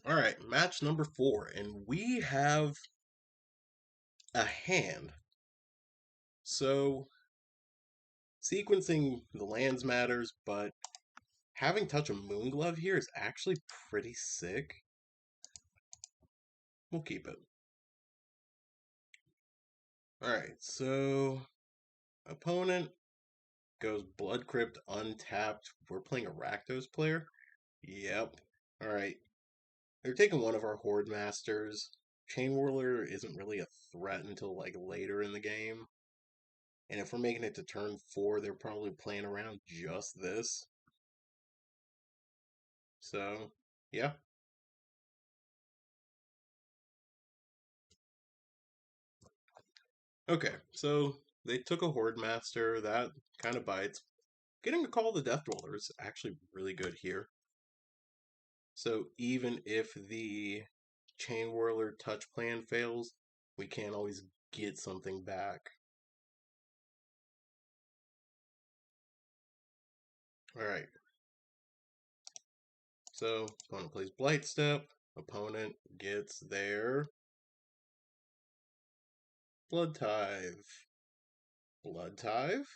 All right, match number 4. And we have a hand. So, sequencing the lands matters, but having Touch of Moonglove here is actually pretty sick. We'll keep it. Alright, so opponent goes Blood Crypt untapped. We're playing a Rakdos player. Yep. Alright. They're taking one of our Hordemasters. Chainwhirler isn't really a threat until like later in the game. And if we're making it to turn 4, they're probably playing around just this. So, yeah. Okay, so they took a Hordemaster. That kind of bites. Getting a Call the Death Dweller is actually really good here. So even if the Chainwhirler touch plan fails, we can always get something back. Alright. So, opponent plays Blightstep. Opponent gets their Blood Tithe. Blood Tithe?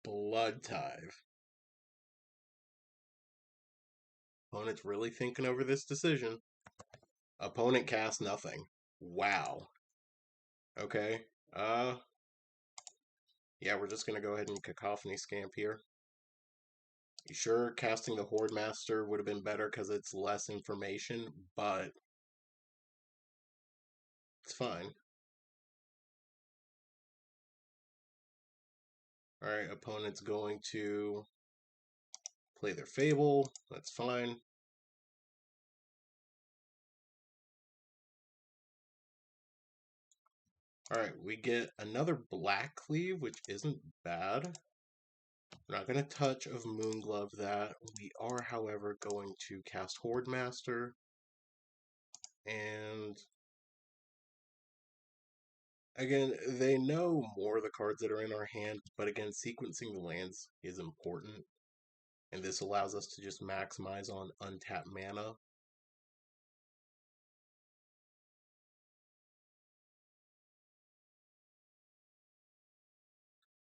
Blood Tithe. Opponent's really thinking over this decision. Opponent casts nothing. Wow. Okay. Yeah, we're just gonna go ahead and Cacophony Scamp here. You sure casting the Hordemaster would have been better because it's less information, but it's fine. Alright, opponent's going to play their Fable. That's fine. Alright, we get another Blackcleave, which isn't bad. We're not going to Touch of Moonglove that. We are, however, going to cast Hordemaster. And again, they know more of the cards that are in our hand, but again, sequencing the lands is important. And this allows us to just maximize on untapped mana.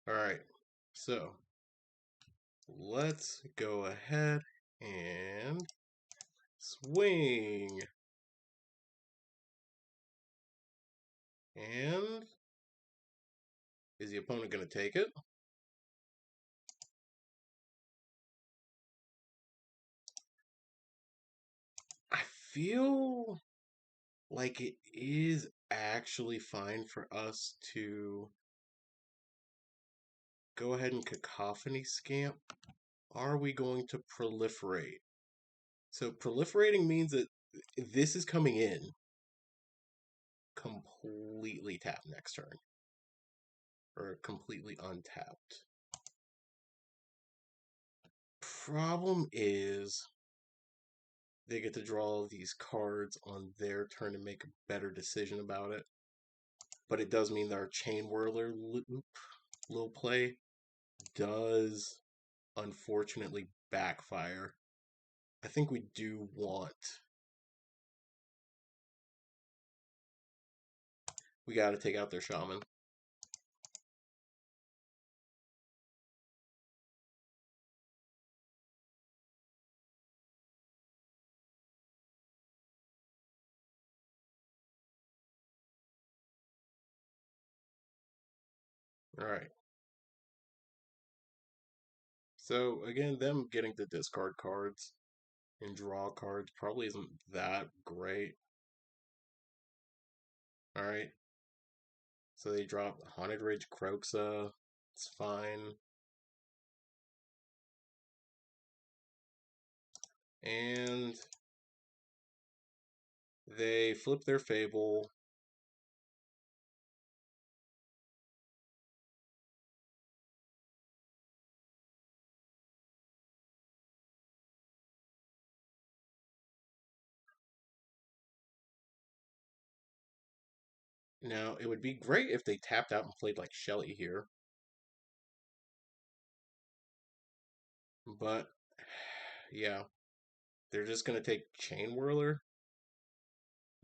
Alright, so let's go ahead and swing. And is the opponent going to take it? I feel like it is actually fine for us to go ahead and Cacophony Scamp. Are we going to proliferate? So proliferating means that this is coming in completely tapped next turn. Or completely untapped. Problem is they get to draw these cards on their turn and make a better decision about it. But it does mean that our Chainwhirler little play does unfortunately backfire. I think we do want... We gotta take out their Shaman. Alright. So again, them getting to discard cards and draw cards probably isn't that great. Alright. So they drop Haunted Ridge Croxa. It's fine. And they flip their Fable. Now, it would be great if they tapped out and played like Shelly here. But, yeah. They're just going to take Chainwhirler.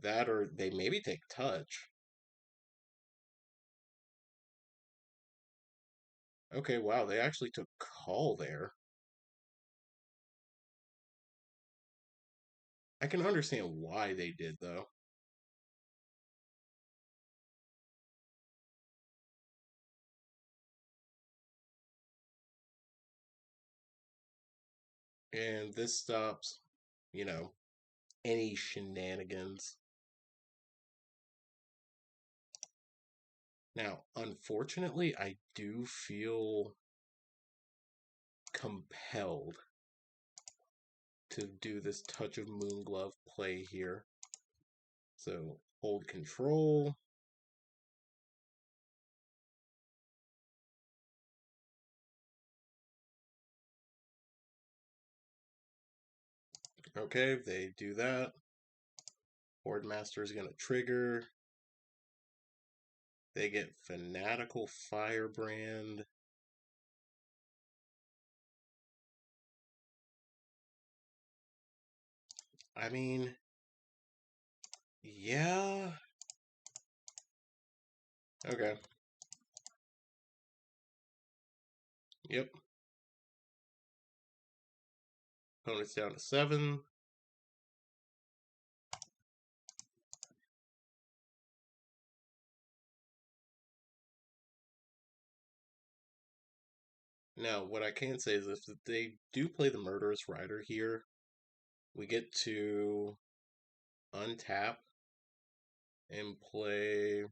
That or they maybe take Touch. Okay, wow, they actually took Call there. I can understand why they did, though. And this stops, you know, any shenanigans. Now, unfortunately, I do feel compelled to do this Touch of Moonglove play here. So, hold control. Okay, they do that. Hordemaster is going to trigger. They get Fanatical Firebrand. I mean, yeah. Okay. Yep. Opponent's down to 7. Now, what I can say is if they do play the Murderous Rider here, we get to untap and play.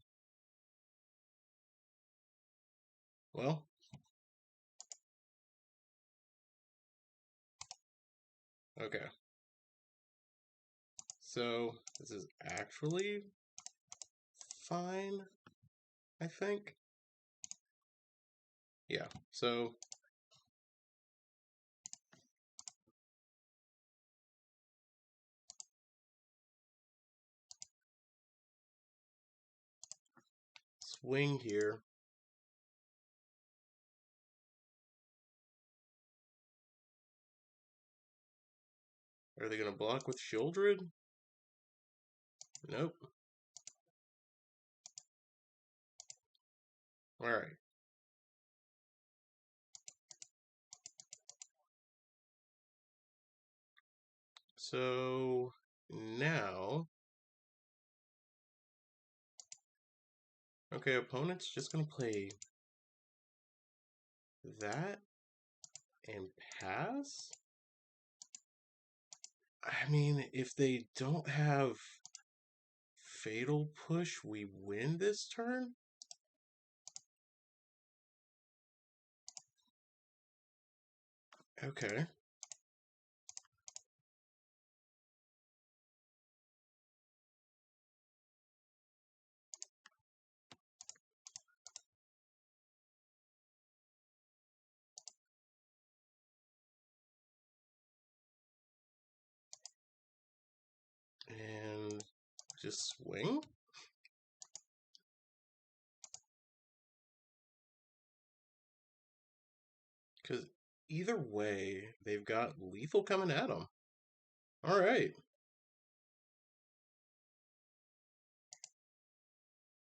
Well, okay. So, this is actually fine, I think. Yeah, so swing here. Are they going to block with Shieldred? Nope. Alright. So, now... Okay, opponent's just going to play that and pass? I mean, if they don't have Fatal Push, we win this turn? Okay. And just swing? Because either way, they've got lethal coming at them. Alright.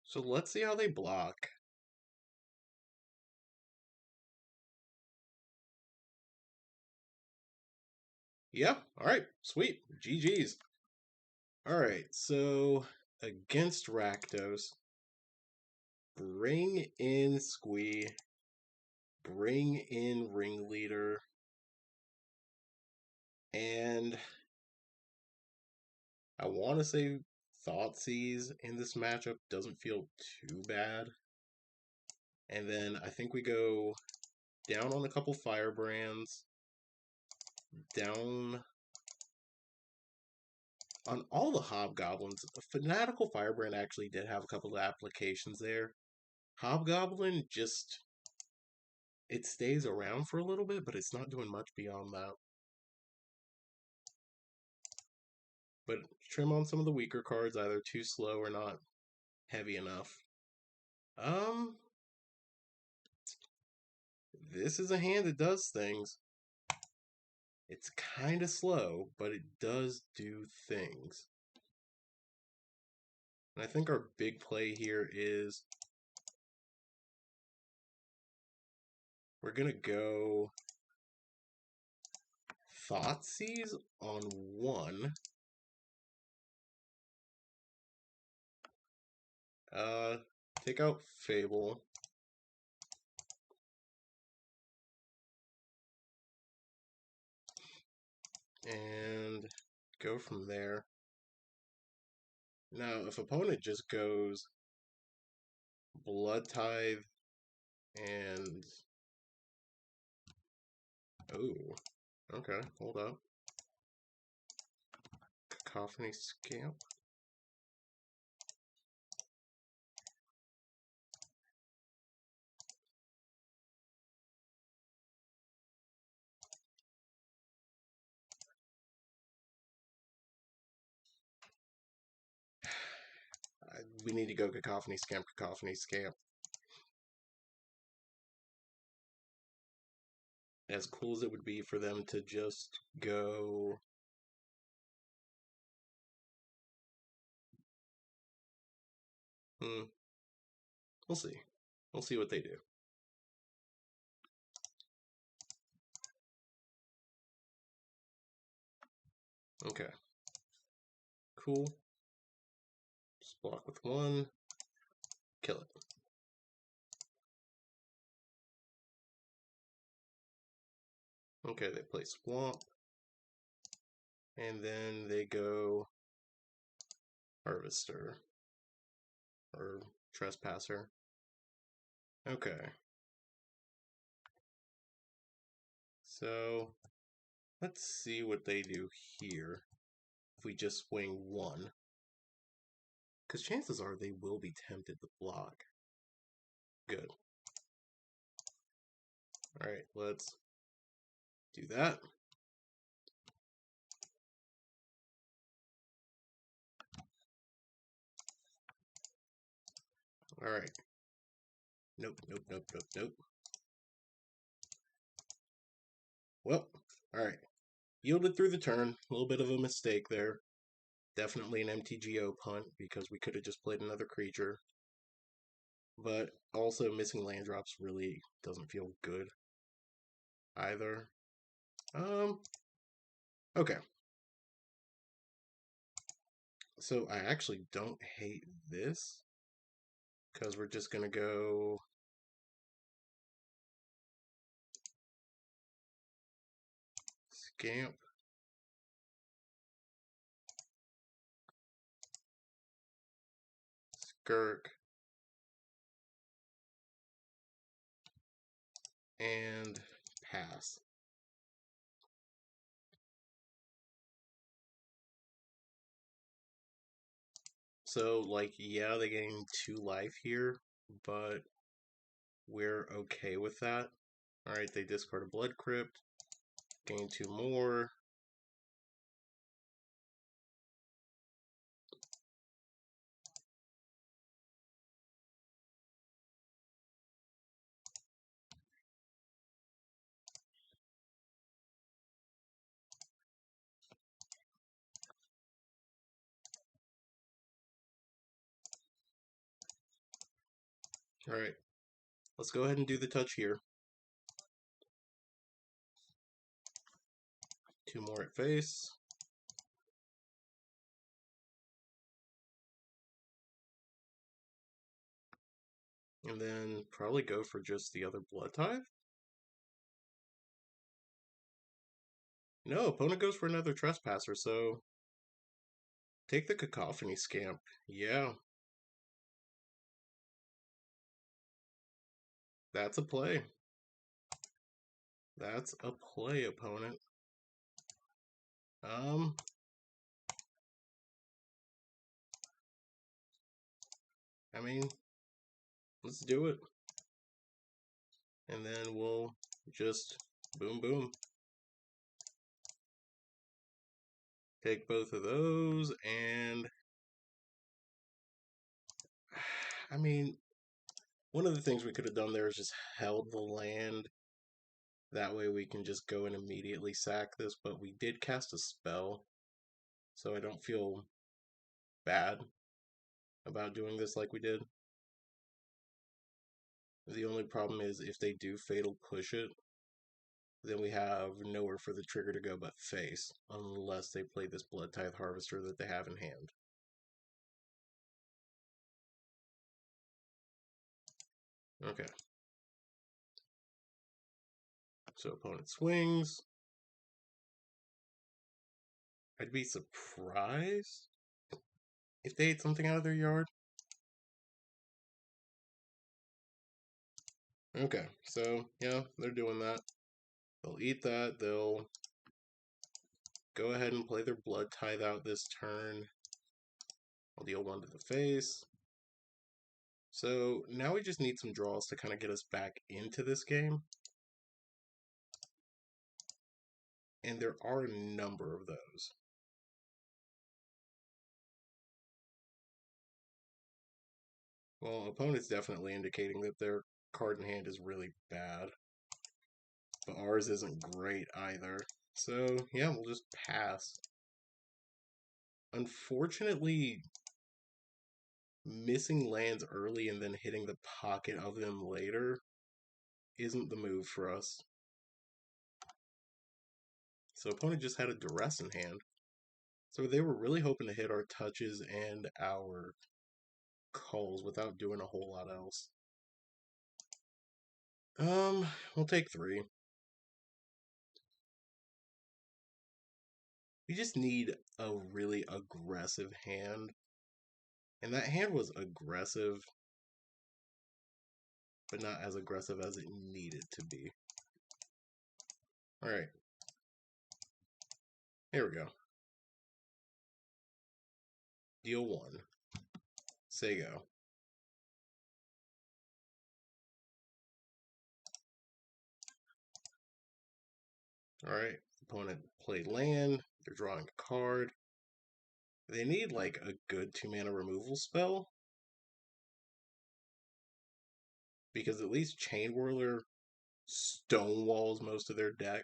So let's see how they block. Yeah, alright, sweet. GG's. Alright, so against Rakdos, bring in Squee, bring in Ringleader, and I want to say Thoughtseize in this matchup doesn't feel too bad. And then I think we go down on a couple Firebrands, down on all the Hobgoblins. Fanatical Firebrand actually did have a couple of applications there. Hobgoblin just, it stays around for a little bit, but it's not doing much beyond that. But trim on some of the weaker cards, either too slow or not heavy enough. This is a hand that does things. It's kind of slow, but it does do things. And I think our big play here is we're going to go Thoughtseize on 1. Take out Fable. And go from there. Now, if opponent just goes Blood Tithe and... Oh, okay, hold up. Cacophony Scamp. We need to go Cacophony Scamp, Cacophony Scamp. As cool as it would be for them to just go... We'll see. We'll see what they do. Okay. Cool. Just block with 1. Kill it. Okay, they play Swamp. And then they go Harvester. Or Trespasser. Okay. So, let's see what they do here. If we just swing 1. Because chances are they will be tempted to block. Good. Alright, let's do that. Alright. Nope, nope, nope, nope, nope. Well, alright. Yielded through the turn. A little bit of a mistake there. Definitely an MTGO punt, because we could have just played another creature. But also missing land drops really doesn't feel good either. Okay. So I actually don't hate this, because we're just going to go... Scamp. Skirk. And pass. So, like, yeah, they gain 2 life here, but we're okay with that. Alright, they discard a Blood Crypt, gain 2 more. Alright, let's go ahead and do the touch here. 2 more at face. And then probably go for just the other Blood Tithe. No, opponent goes for another Trespasser, so take the Cacophony Scamp. Yeah, that's a play. That's a play, opponent. I mean, let's do it. And then we'll just boom, boom. Take both of those, and I mean, one of the things we could have done there is just held the land. That way we can just go and immediately sack this, but we did cast a spell, so I don't feel bad about doing this like we did. The only problem is if they do fatal push it, then we have nowhere for the trigger to go but face, unless they play this Blood Tithe Harvester that they have in hand. Okay. So opponent swings. I'd be surprised if they ate something out of their yard. Okay, so yeah, they're doing that. They'll eat that, they'll go ahead and play their Blood Tithe out this turn. I'll deal one to the face. So now we just need some draws to kind of get us back into this game. And there are a number of those. Well, opponent's definitely indicating that their card in hand is really bad. But ours isn't great either. So, yeah, we'll just pass. Unfortunately, missing lands early and then hitting the pocket of them later isn't the move for us. So opponent just had a duress in hand. So they were really hoping to hit our touches and our calls without doing a whole lot else. We'll take 3. We just need a really aggressive hand. And that hand was aggressive, but not as aggressive as it needed to be. Alright. Here we go. Deal 1. Say go. Alright. Opponent played land. They're drawing a card. They need like a good 2-mana removal spell. Because at least Chainwhirler stonewalls most of their deck.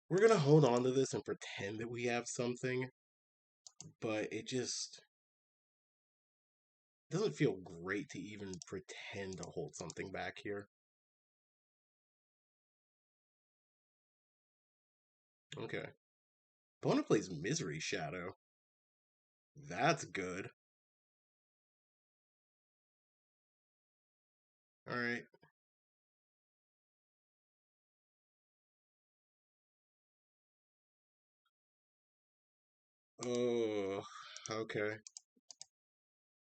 We're going to hold on to this and pretend that we have something. But it just doesn't feel great to even pretend to hold something back here. Okay. Opponent plays Misery Shadow. That's good. Alright. Oh, okay.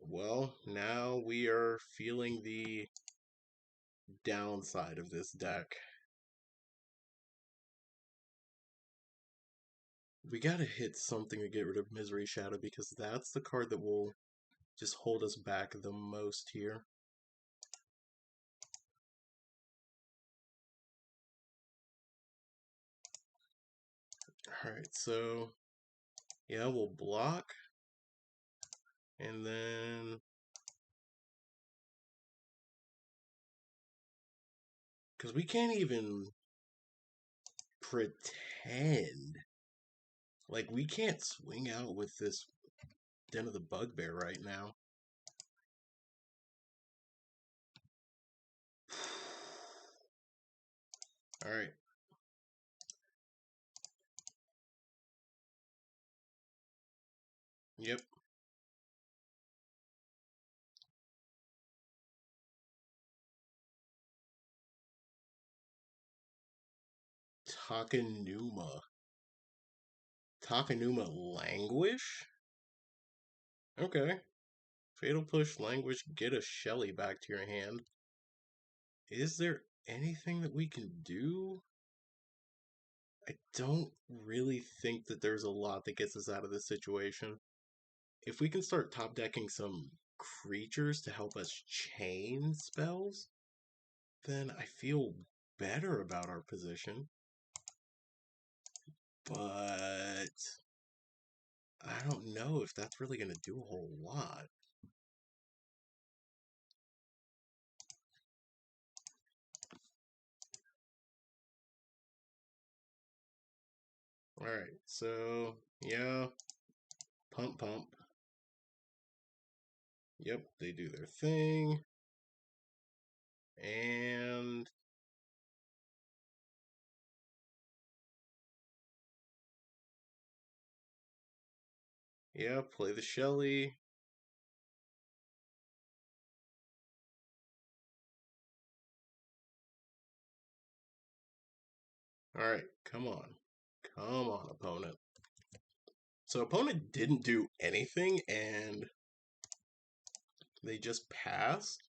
Well, now we are feeling the downside of this deck. We gotta hit something to get rid of Misery Shadow because that's the card that will just hold us back the most here. Alright, so yeah, we'll block. And then because we can't even pretend. Like, we can't swing out with this Den of the Bugbear right now. Alright. Yep. Takenuma. Takenuma Languish? Okay. Fatal Push, Languish, get a Shelly back to your hand. Is there anything that we can do? I don't really think that there's a lot that gets us out of this situation. If we can start top decking some creatures to help us chain spells, then I feel better about our position. But I don't know if that's really going to do a whole lot. Alright, so, yeah, pump. Yep, they do their thing. And yeah, play the Shelly. Alright, come on. Come on, opponent. So opponent didn't do anything, and they just passed.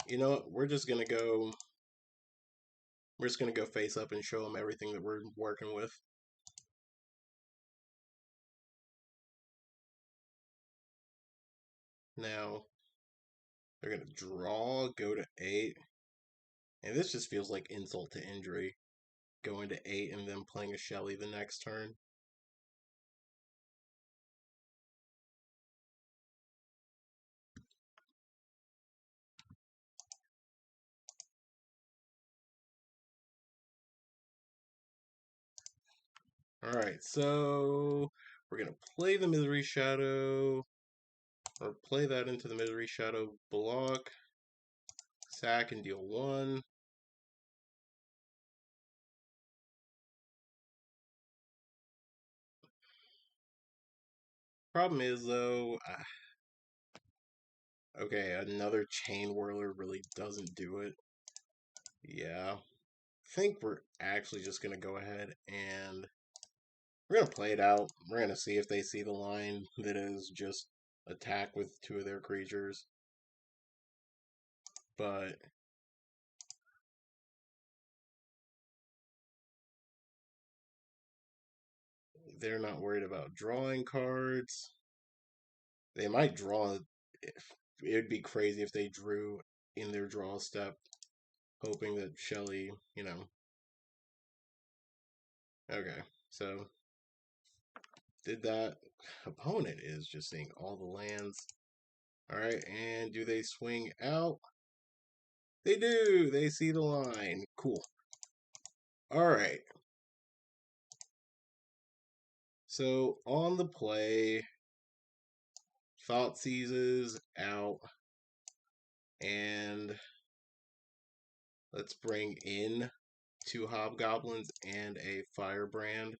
You know what? We're just gonna go face up and show them everything that we're working with. Now, they're gonna draw, go to 8. And this just feels like insult to injury. Going to 8 and then playing a Shelly the next turn. Alright, so we're going to play the Misery Shadow, or play that into the Misery Shadow block, sack and deal 1. Problem is, though, okay, another Chainwhirler really doesn't do it. Yeah, I think we're actually just going to go ahead and we're going to play it out. We're going to see if they see the line that is just attack with 2 of their creatures. But they're not worried about drawing cards. They might draw. It would be crazy if they drew in their draw step, hoping that Shelly, you know. Okay, so did that. Opponent is just seeing all the lands. Alright, and do they swing out? They do! They see the line. Cool. Alright. So, on the play, Thoughtseizes out, and let's bring in 2 Hobgoblins and a Firebrand.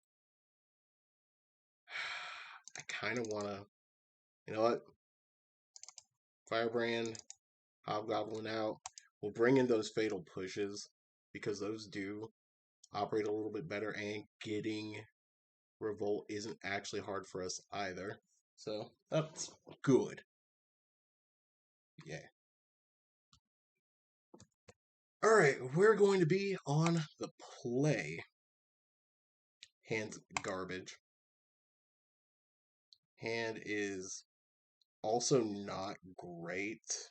I kind of want to, you know what? Firebrand, Hobgoblin out. We'll bring in those Fatal Pushes, because those do operate a little bit better, and getting Revolt isn't actually hard for us either. So, that's good. Yeah. Alright, we're going to be on the play. Hand's garbage. Hand is also not great,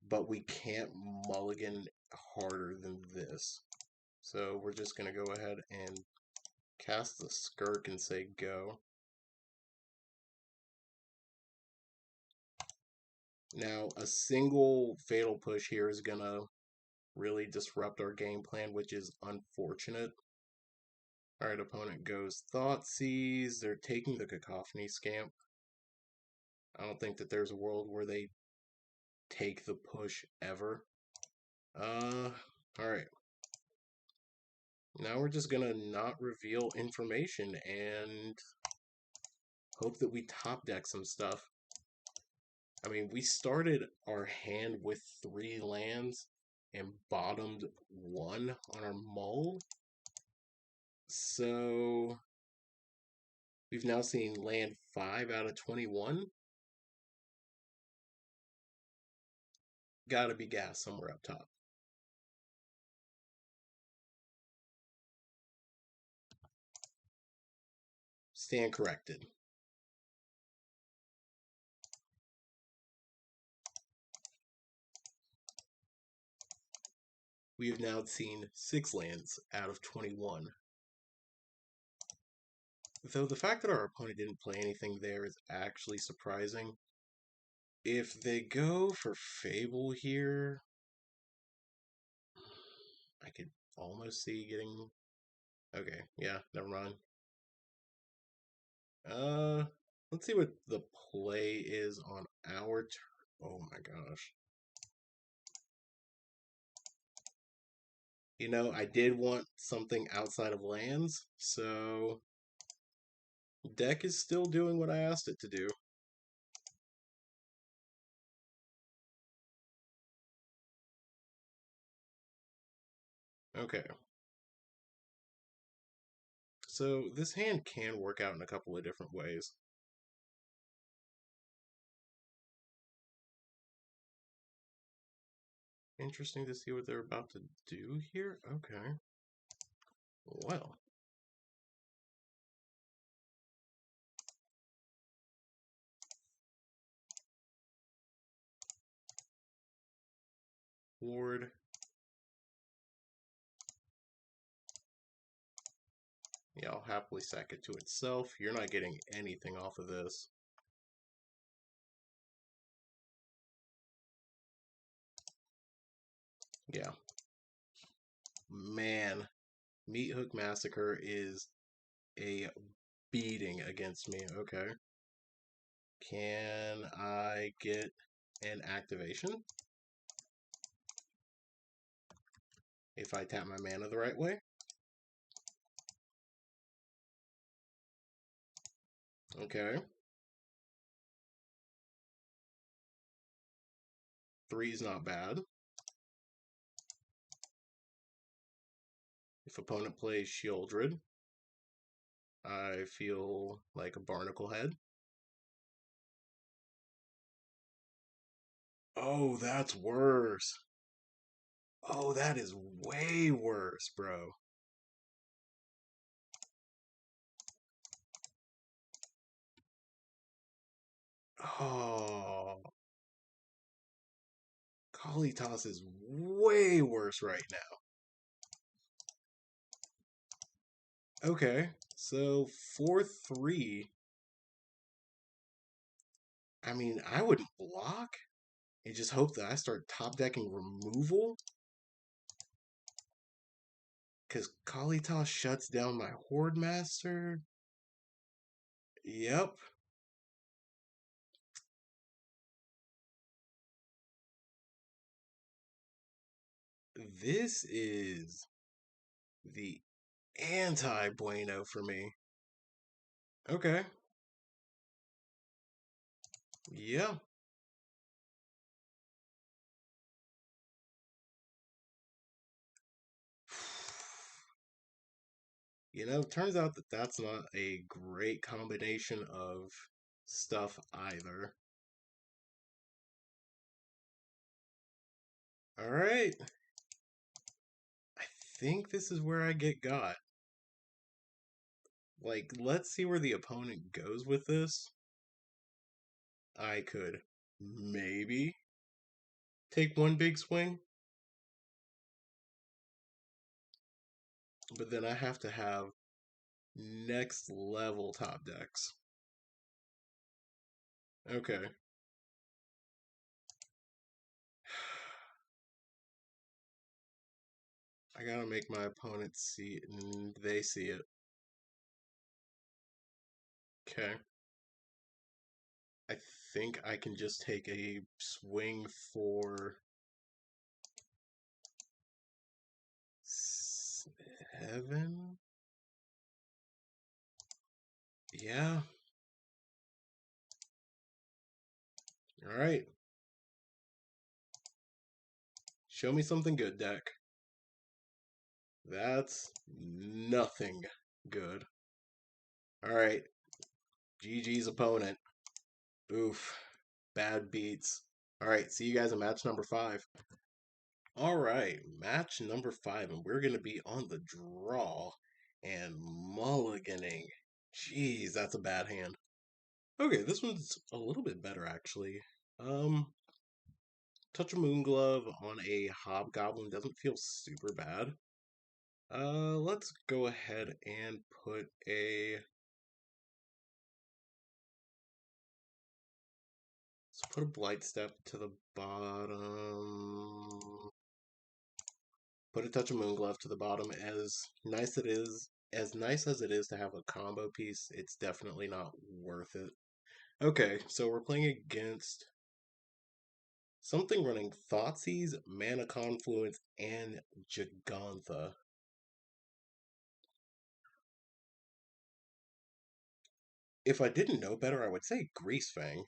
but we can't mulligan harder than this. So we're just going to go ahead and cast the Skirk and say go. Now, a single Fatal Push here is going to really disrupt our game plan, which is unfortunate. Alright, opponent goes Thoughtseize. They're taking the Cacophony Scamp. I don't think that there's a world where they take the push ever. Alright. Now we're just gonna not reveal information and hope that we top deck some stuff. I mean, we started our hand with 3 lands, and bottomed 1 on our mull. So we've now seen land 5 out of 21. Gotta be gas somewhere up top. Stand corrected. We have now seen 6 lands out of 21. Though the fact that our opponent didn't play anything there is actually surprising. If they go for Fable here, I could almost see getting... Okay, yeah, never mind. Let's see what the play is on our turn. Oh my gosh. You know, I did want something outside of lands, so deck is still doing what I asked it to do. Okay. So this hand can work out in a couple of different ways. Interesting to see what they're about to do here. Okay. Well. Ward. Yeah, I'll happily sack it to itself. You're not getting anything off of this. Yeah. Man, Meat Hook Massacre is a beating against me. Okay. Can I get an activation? If I tap my mana the right way? Okay. 3's not bad. If opponent plays Shieldred, I feel like a barnacle head. Oh, that's worse. Oh, that is way worse, bro. Oh. Kalitas is way worse right now. Okay, so 4-3. I mean, I wouldn't block and just hope that I start top decking removal. Because Kalitas shuts down my Hordemaster. Yep. This is the anti-bueno for me. Okay. Yeah. You know, turns out that that's not a great combination of stuff either. Alright. I think this is where I get got. Like, let's see where the opponent goes with this. I could maybe take one big swing. But then I have to have next level top decks. Okay. I gotta make my opponent see it and they see it. Okay. I think I can just take a swing for 7. Yeah. All right. Show me something good, deck. That's nothing good. Alright. GG's opponent. Oof. Bad beats. Alright, see you guys in match number 5. Alright, match number 5, and we're going to be on the draw and mulliganing. Jeez, that's a bad hand. Okay, this one's a little bit better, actually. Touch of Moonglove on a Hobgoblin doesn't feel super bad. Let's go ahead and put a... Let's put a Blightstep to the bottom. Put a Touch of Moonglove to the bottom. As nice as it is to have a combo piece, it's definitely not worth it. Okay, so we're playing against something running Thoughtseize, Mana Confluence, and Gigantha. If I didn't know better, I would say Greasefang.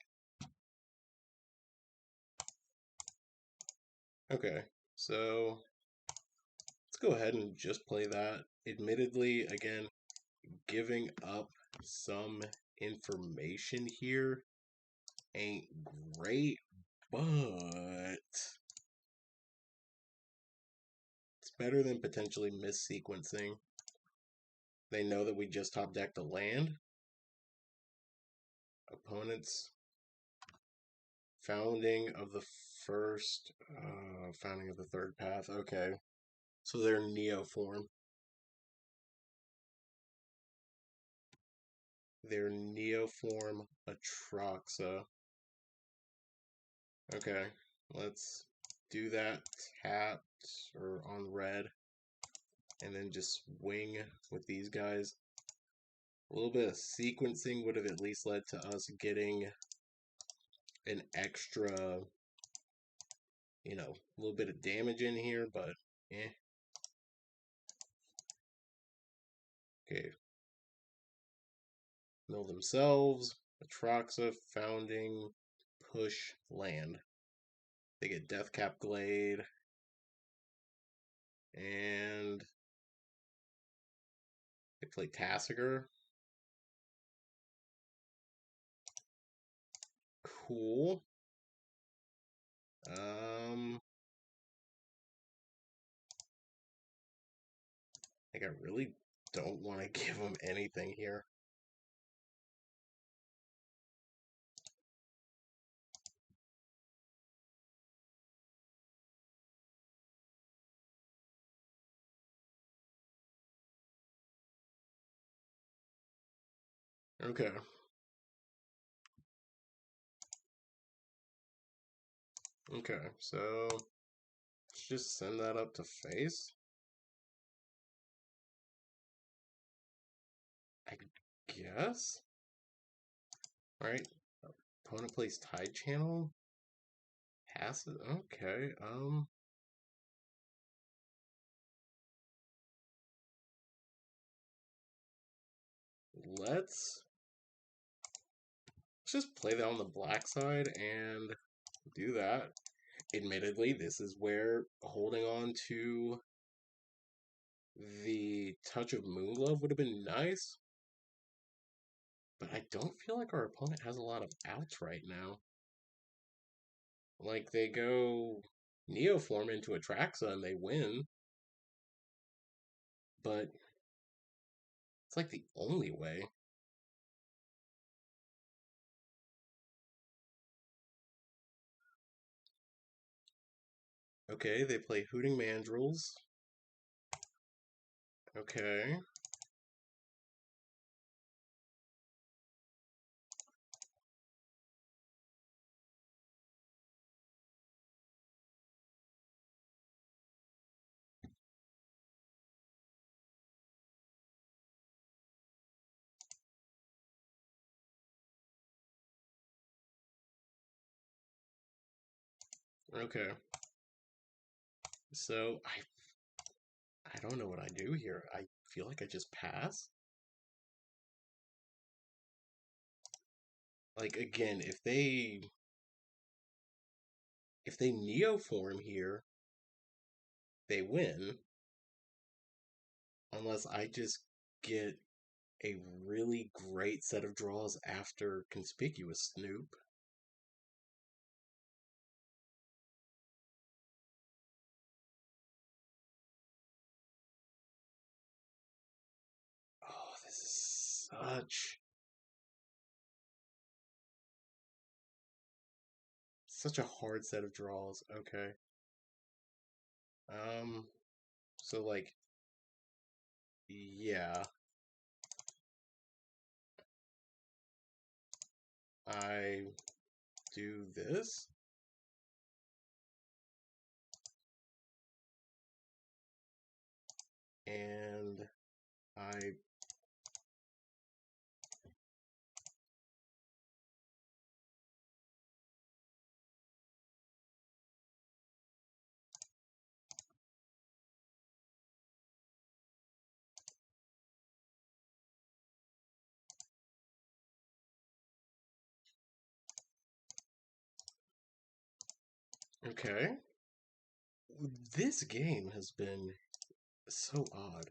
Okay, so let's go ahead and just play that. Admittedly, again, giving up some information here ain't great, but it's better than potentially missequencing. They know that we just top decked a land. Opponents founding of the founding of the third path. Okay, so they're Neoform. They're Neoform Atraxa. Okay, let's do that tapped or on red, and then just swing with these guys. A little bit of sequencing would have at least led to us getting an extra, you know, a little bit of damage in here, but eh. Okay. Mill themselves, Atraxa, founding, push, land. They get Deathcap Glade, and they play Tassiger. Cool. Like, I really don't want to give them anything here. Okay. Okay, so let's just send that up to face. I guess. Alright. Opponent plays Tide Channel. Passes. Okay. Let's just play that on the black side and do that. Admittedly, this is where holding on to the Touch of Moonglove would have been nice. But I don't feel like our opponent has a lot of outs right now. Like, they go Neoform into Atraxa and they win. But it's like the only way. Okay, they play Hooting Mandrills. Okay. Okay. So, I don't know what I do here. I feel like I just pass. Like, again, if they Neoform here, they win unless I just get a really great set of draws after Conspicuous Snoop. Oh, this is such a hard set of draws. Okay. So like, yeah, I do this. And I okay. This game has been so odd.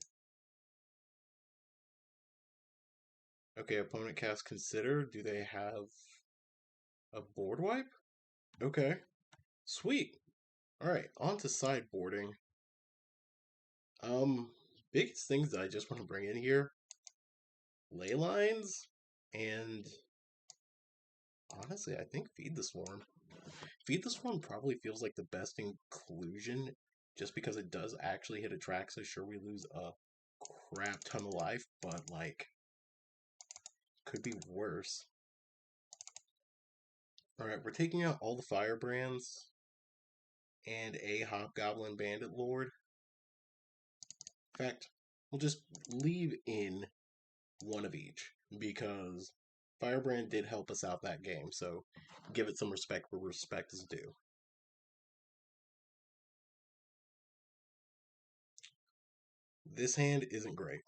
Okay, opponent cast Consider. Do they have a board wipe? Okay. Sweet. Alright, on to sideboarding. Biggest things that I just want to bring in here. Leylines and honestly, I think Feed the Swarm. Feed the Swarm probably feels like the best inclusion just because it does actually hit a track, so sure we lose a crap ton of life, but like could be worse. Alright, we're taking out all the Firebrands and a Hobgoblin Bandit Lord. In fact, we'll just leave in one of each because Firebrand did help us out that game, so give it some respect where respect is due. This hand isn't great.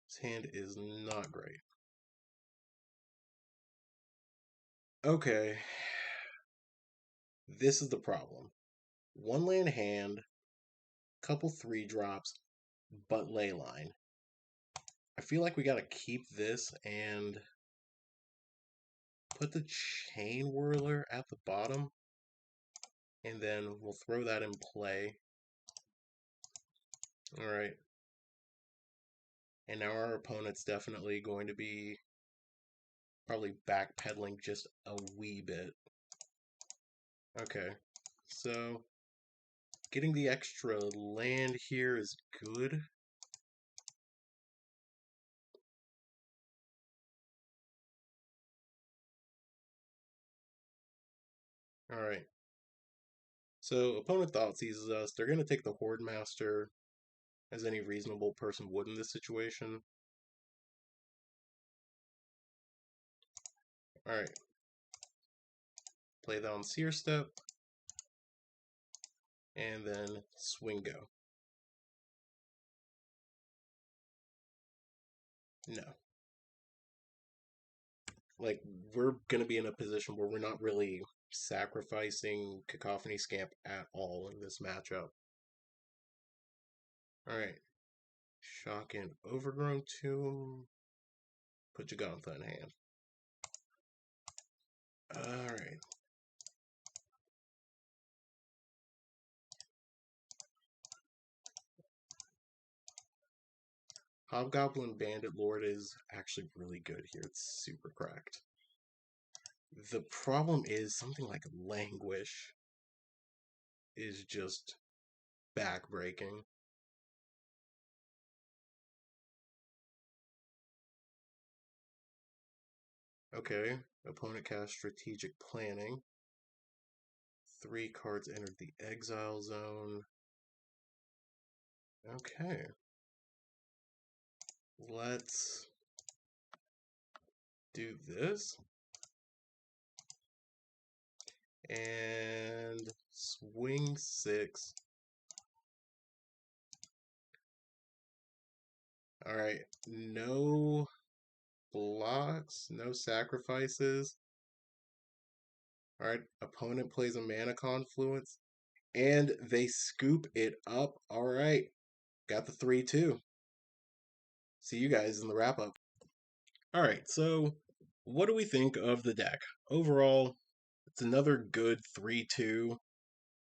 This hand is not great. Okay. This is the problem. One land hand, couple 3-drops, but Leyline. I feel like we gotta keep this and put the Chainwhirler at the bottom, and then we'll throw that in play. Alright. And now our opponent's definitely going to be probably backpedaling just a wee bit. Okay, so getting the extra land here is good. Alright. So opponent Thoughtseizes us. They're going to take the Hordemaster, as any reasonable person would in this situation. Alright. Play that on Seer Step. And then swing go. No. Like, we're going to be in a position where we're not really sacrificing Cacophony Scamp at all in this matchup. Alright. Shock and Overgrown Tomb. Put Jagantha in hand. Alright. Hobgoblin Bandit Lord is actually really good here. It's super cracked. The problem is something like Languish is just backbreaking. Okay, opponent cast Strategic Planning. 3 cards entered the exile zone. Okay. Let's do this. And swing 6. Alright, no blocks, no sacrifices. Alright, opponent plays a Mana Confluence, And they scoop it up. All right. Got the 3-2. See you guys in the wrap up. All right. So, what do we think of the deck? Overall, it's another good 3-2.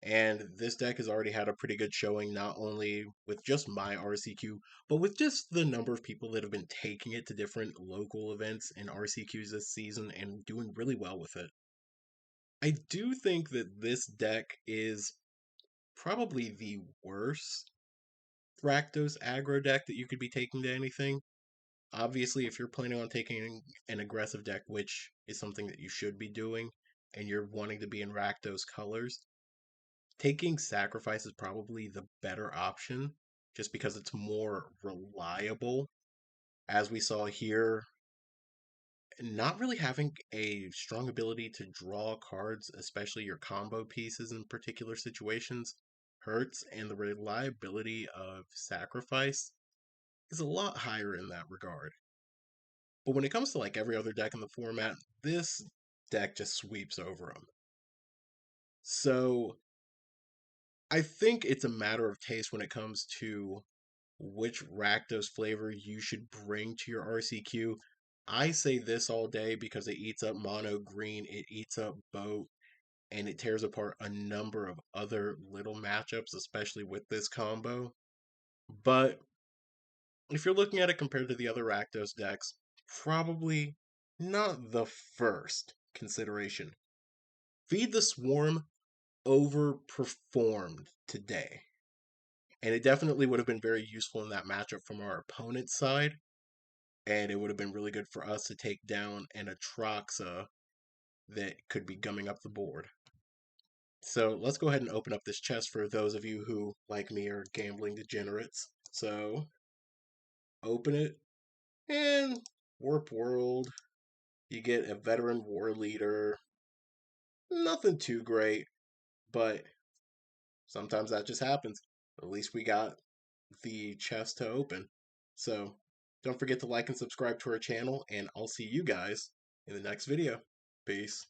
And this deck has already had a pretty good showing, not only with just my RCQ, but with just the number of people that have been taking it to different local events and RCQs this season and doing really well with it. I do think that this deck is probably the worst Rakdos aggro deck that you could be taking to anything. Obviously, if you're planning on taking an aggressive deck, which is something that you should be doing, and you're wanting to be in Rakdos colors, taking Sacrifice is probably the better option, just because it's more reliable. As we saw here, not really having a strong ability to draw cards, especially your combo pieces in particular situations, hurts, and the reliability of Sacrifice is a lot higher in that regard. But when it comes to like every other deck in the format, this deck just sweeps over them. So I think it's a matter of taste when it comes to which Rakdos flavor you should bring to your RCQ. I say this all day because it eats up mono green, it eats up boat, and it tears apart a number of other little matchups, especially with this combo. But if you're looking at it compared to the other Rakdos decks, probably not the first consideration. Feed the Swarm overperformed today. And it definitely would have been very useful in that matchup from our opponent's side. And it would have been really good for us to take down an Atraxa that could be gumming up the board. So let's go ahead and open up this chest for those of you who, like me, are gambling degenerates. So open it, and Warp World. You get a Veteran War Leader. Nothing too great, but sometimes that just happens. At least we got the chest to open. So don't forget to like and subscribe to our channel, and I'll see you guys in the next video. Peace.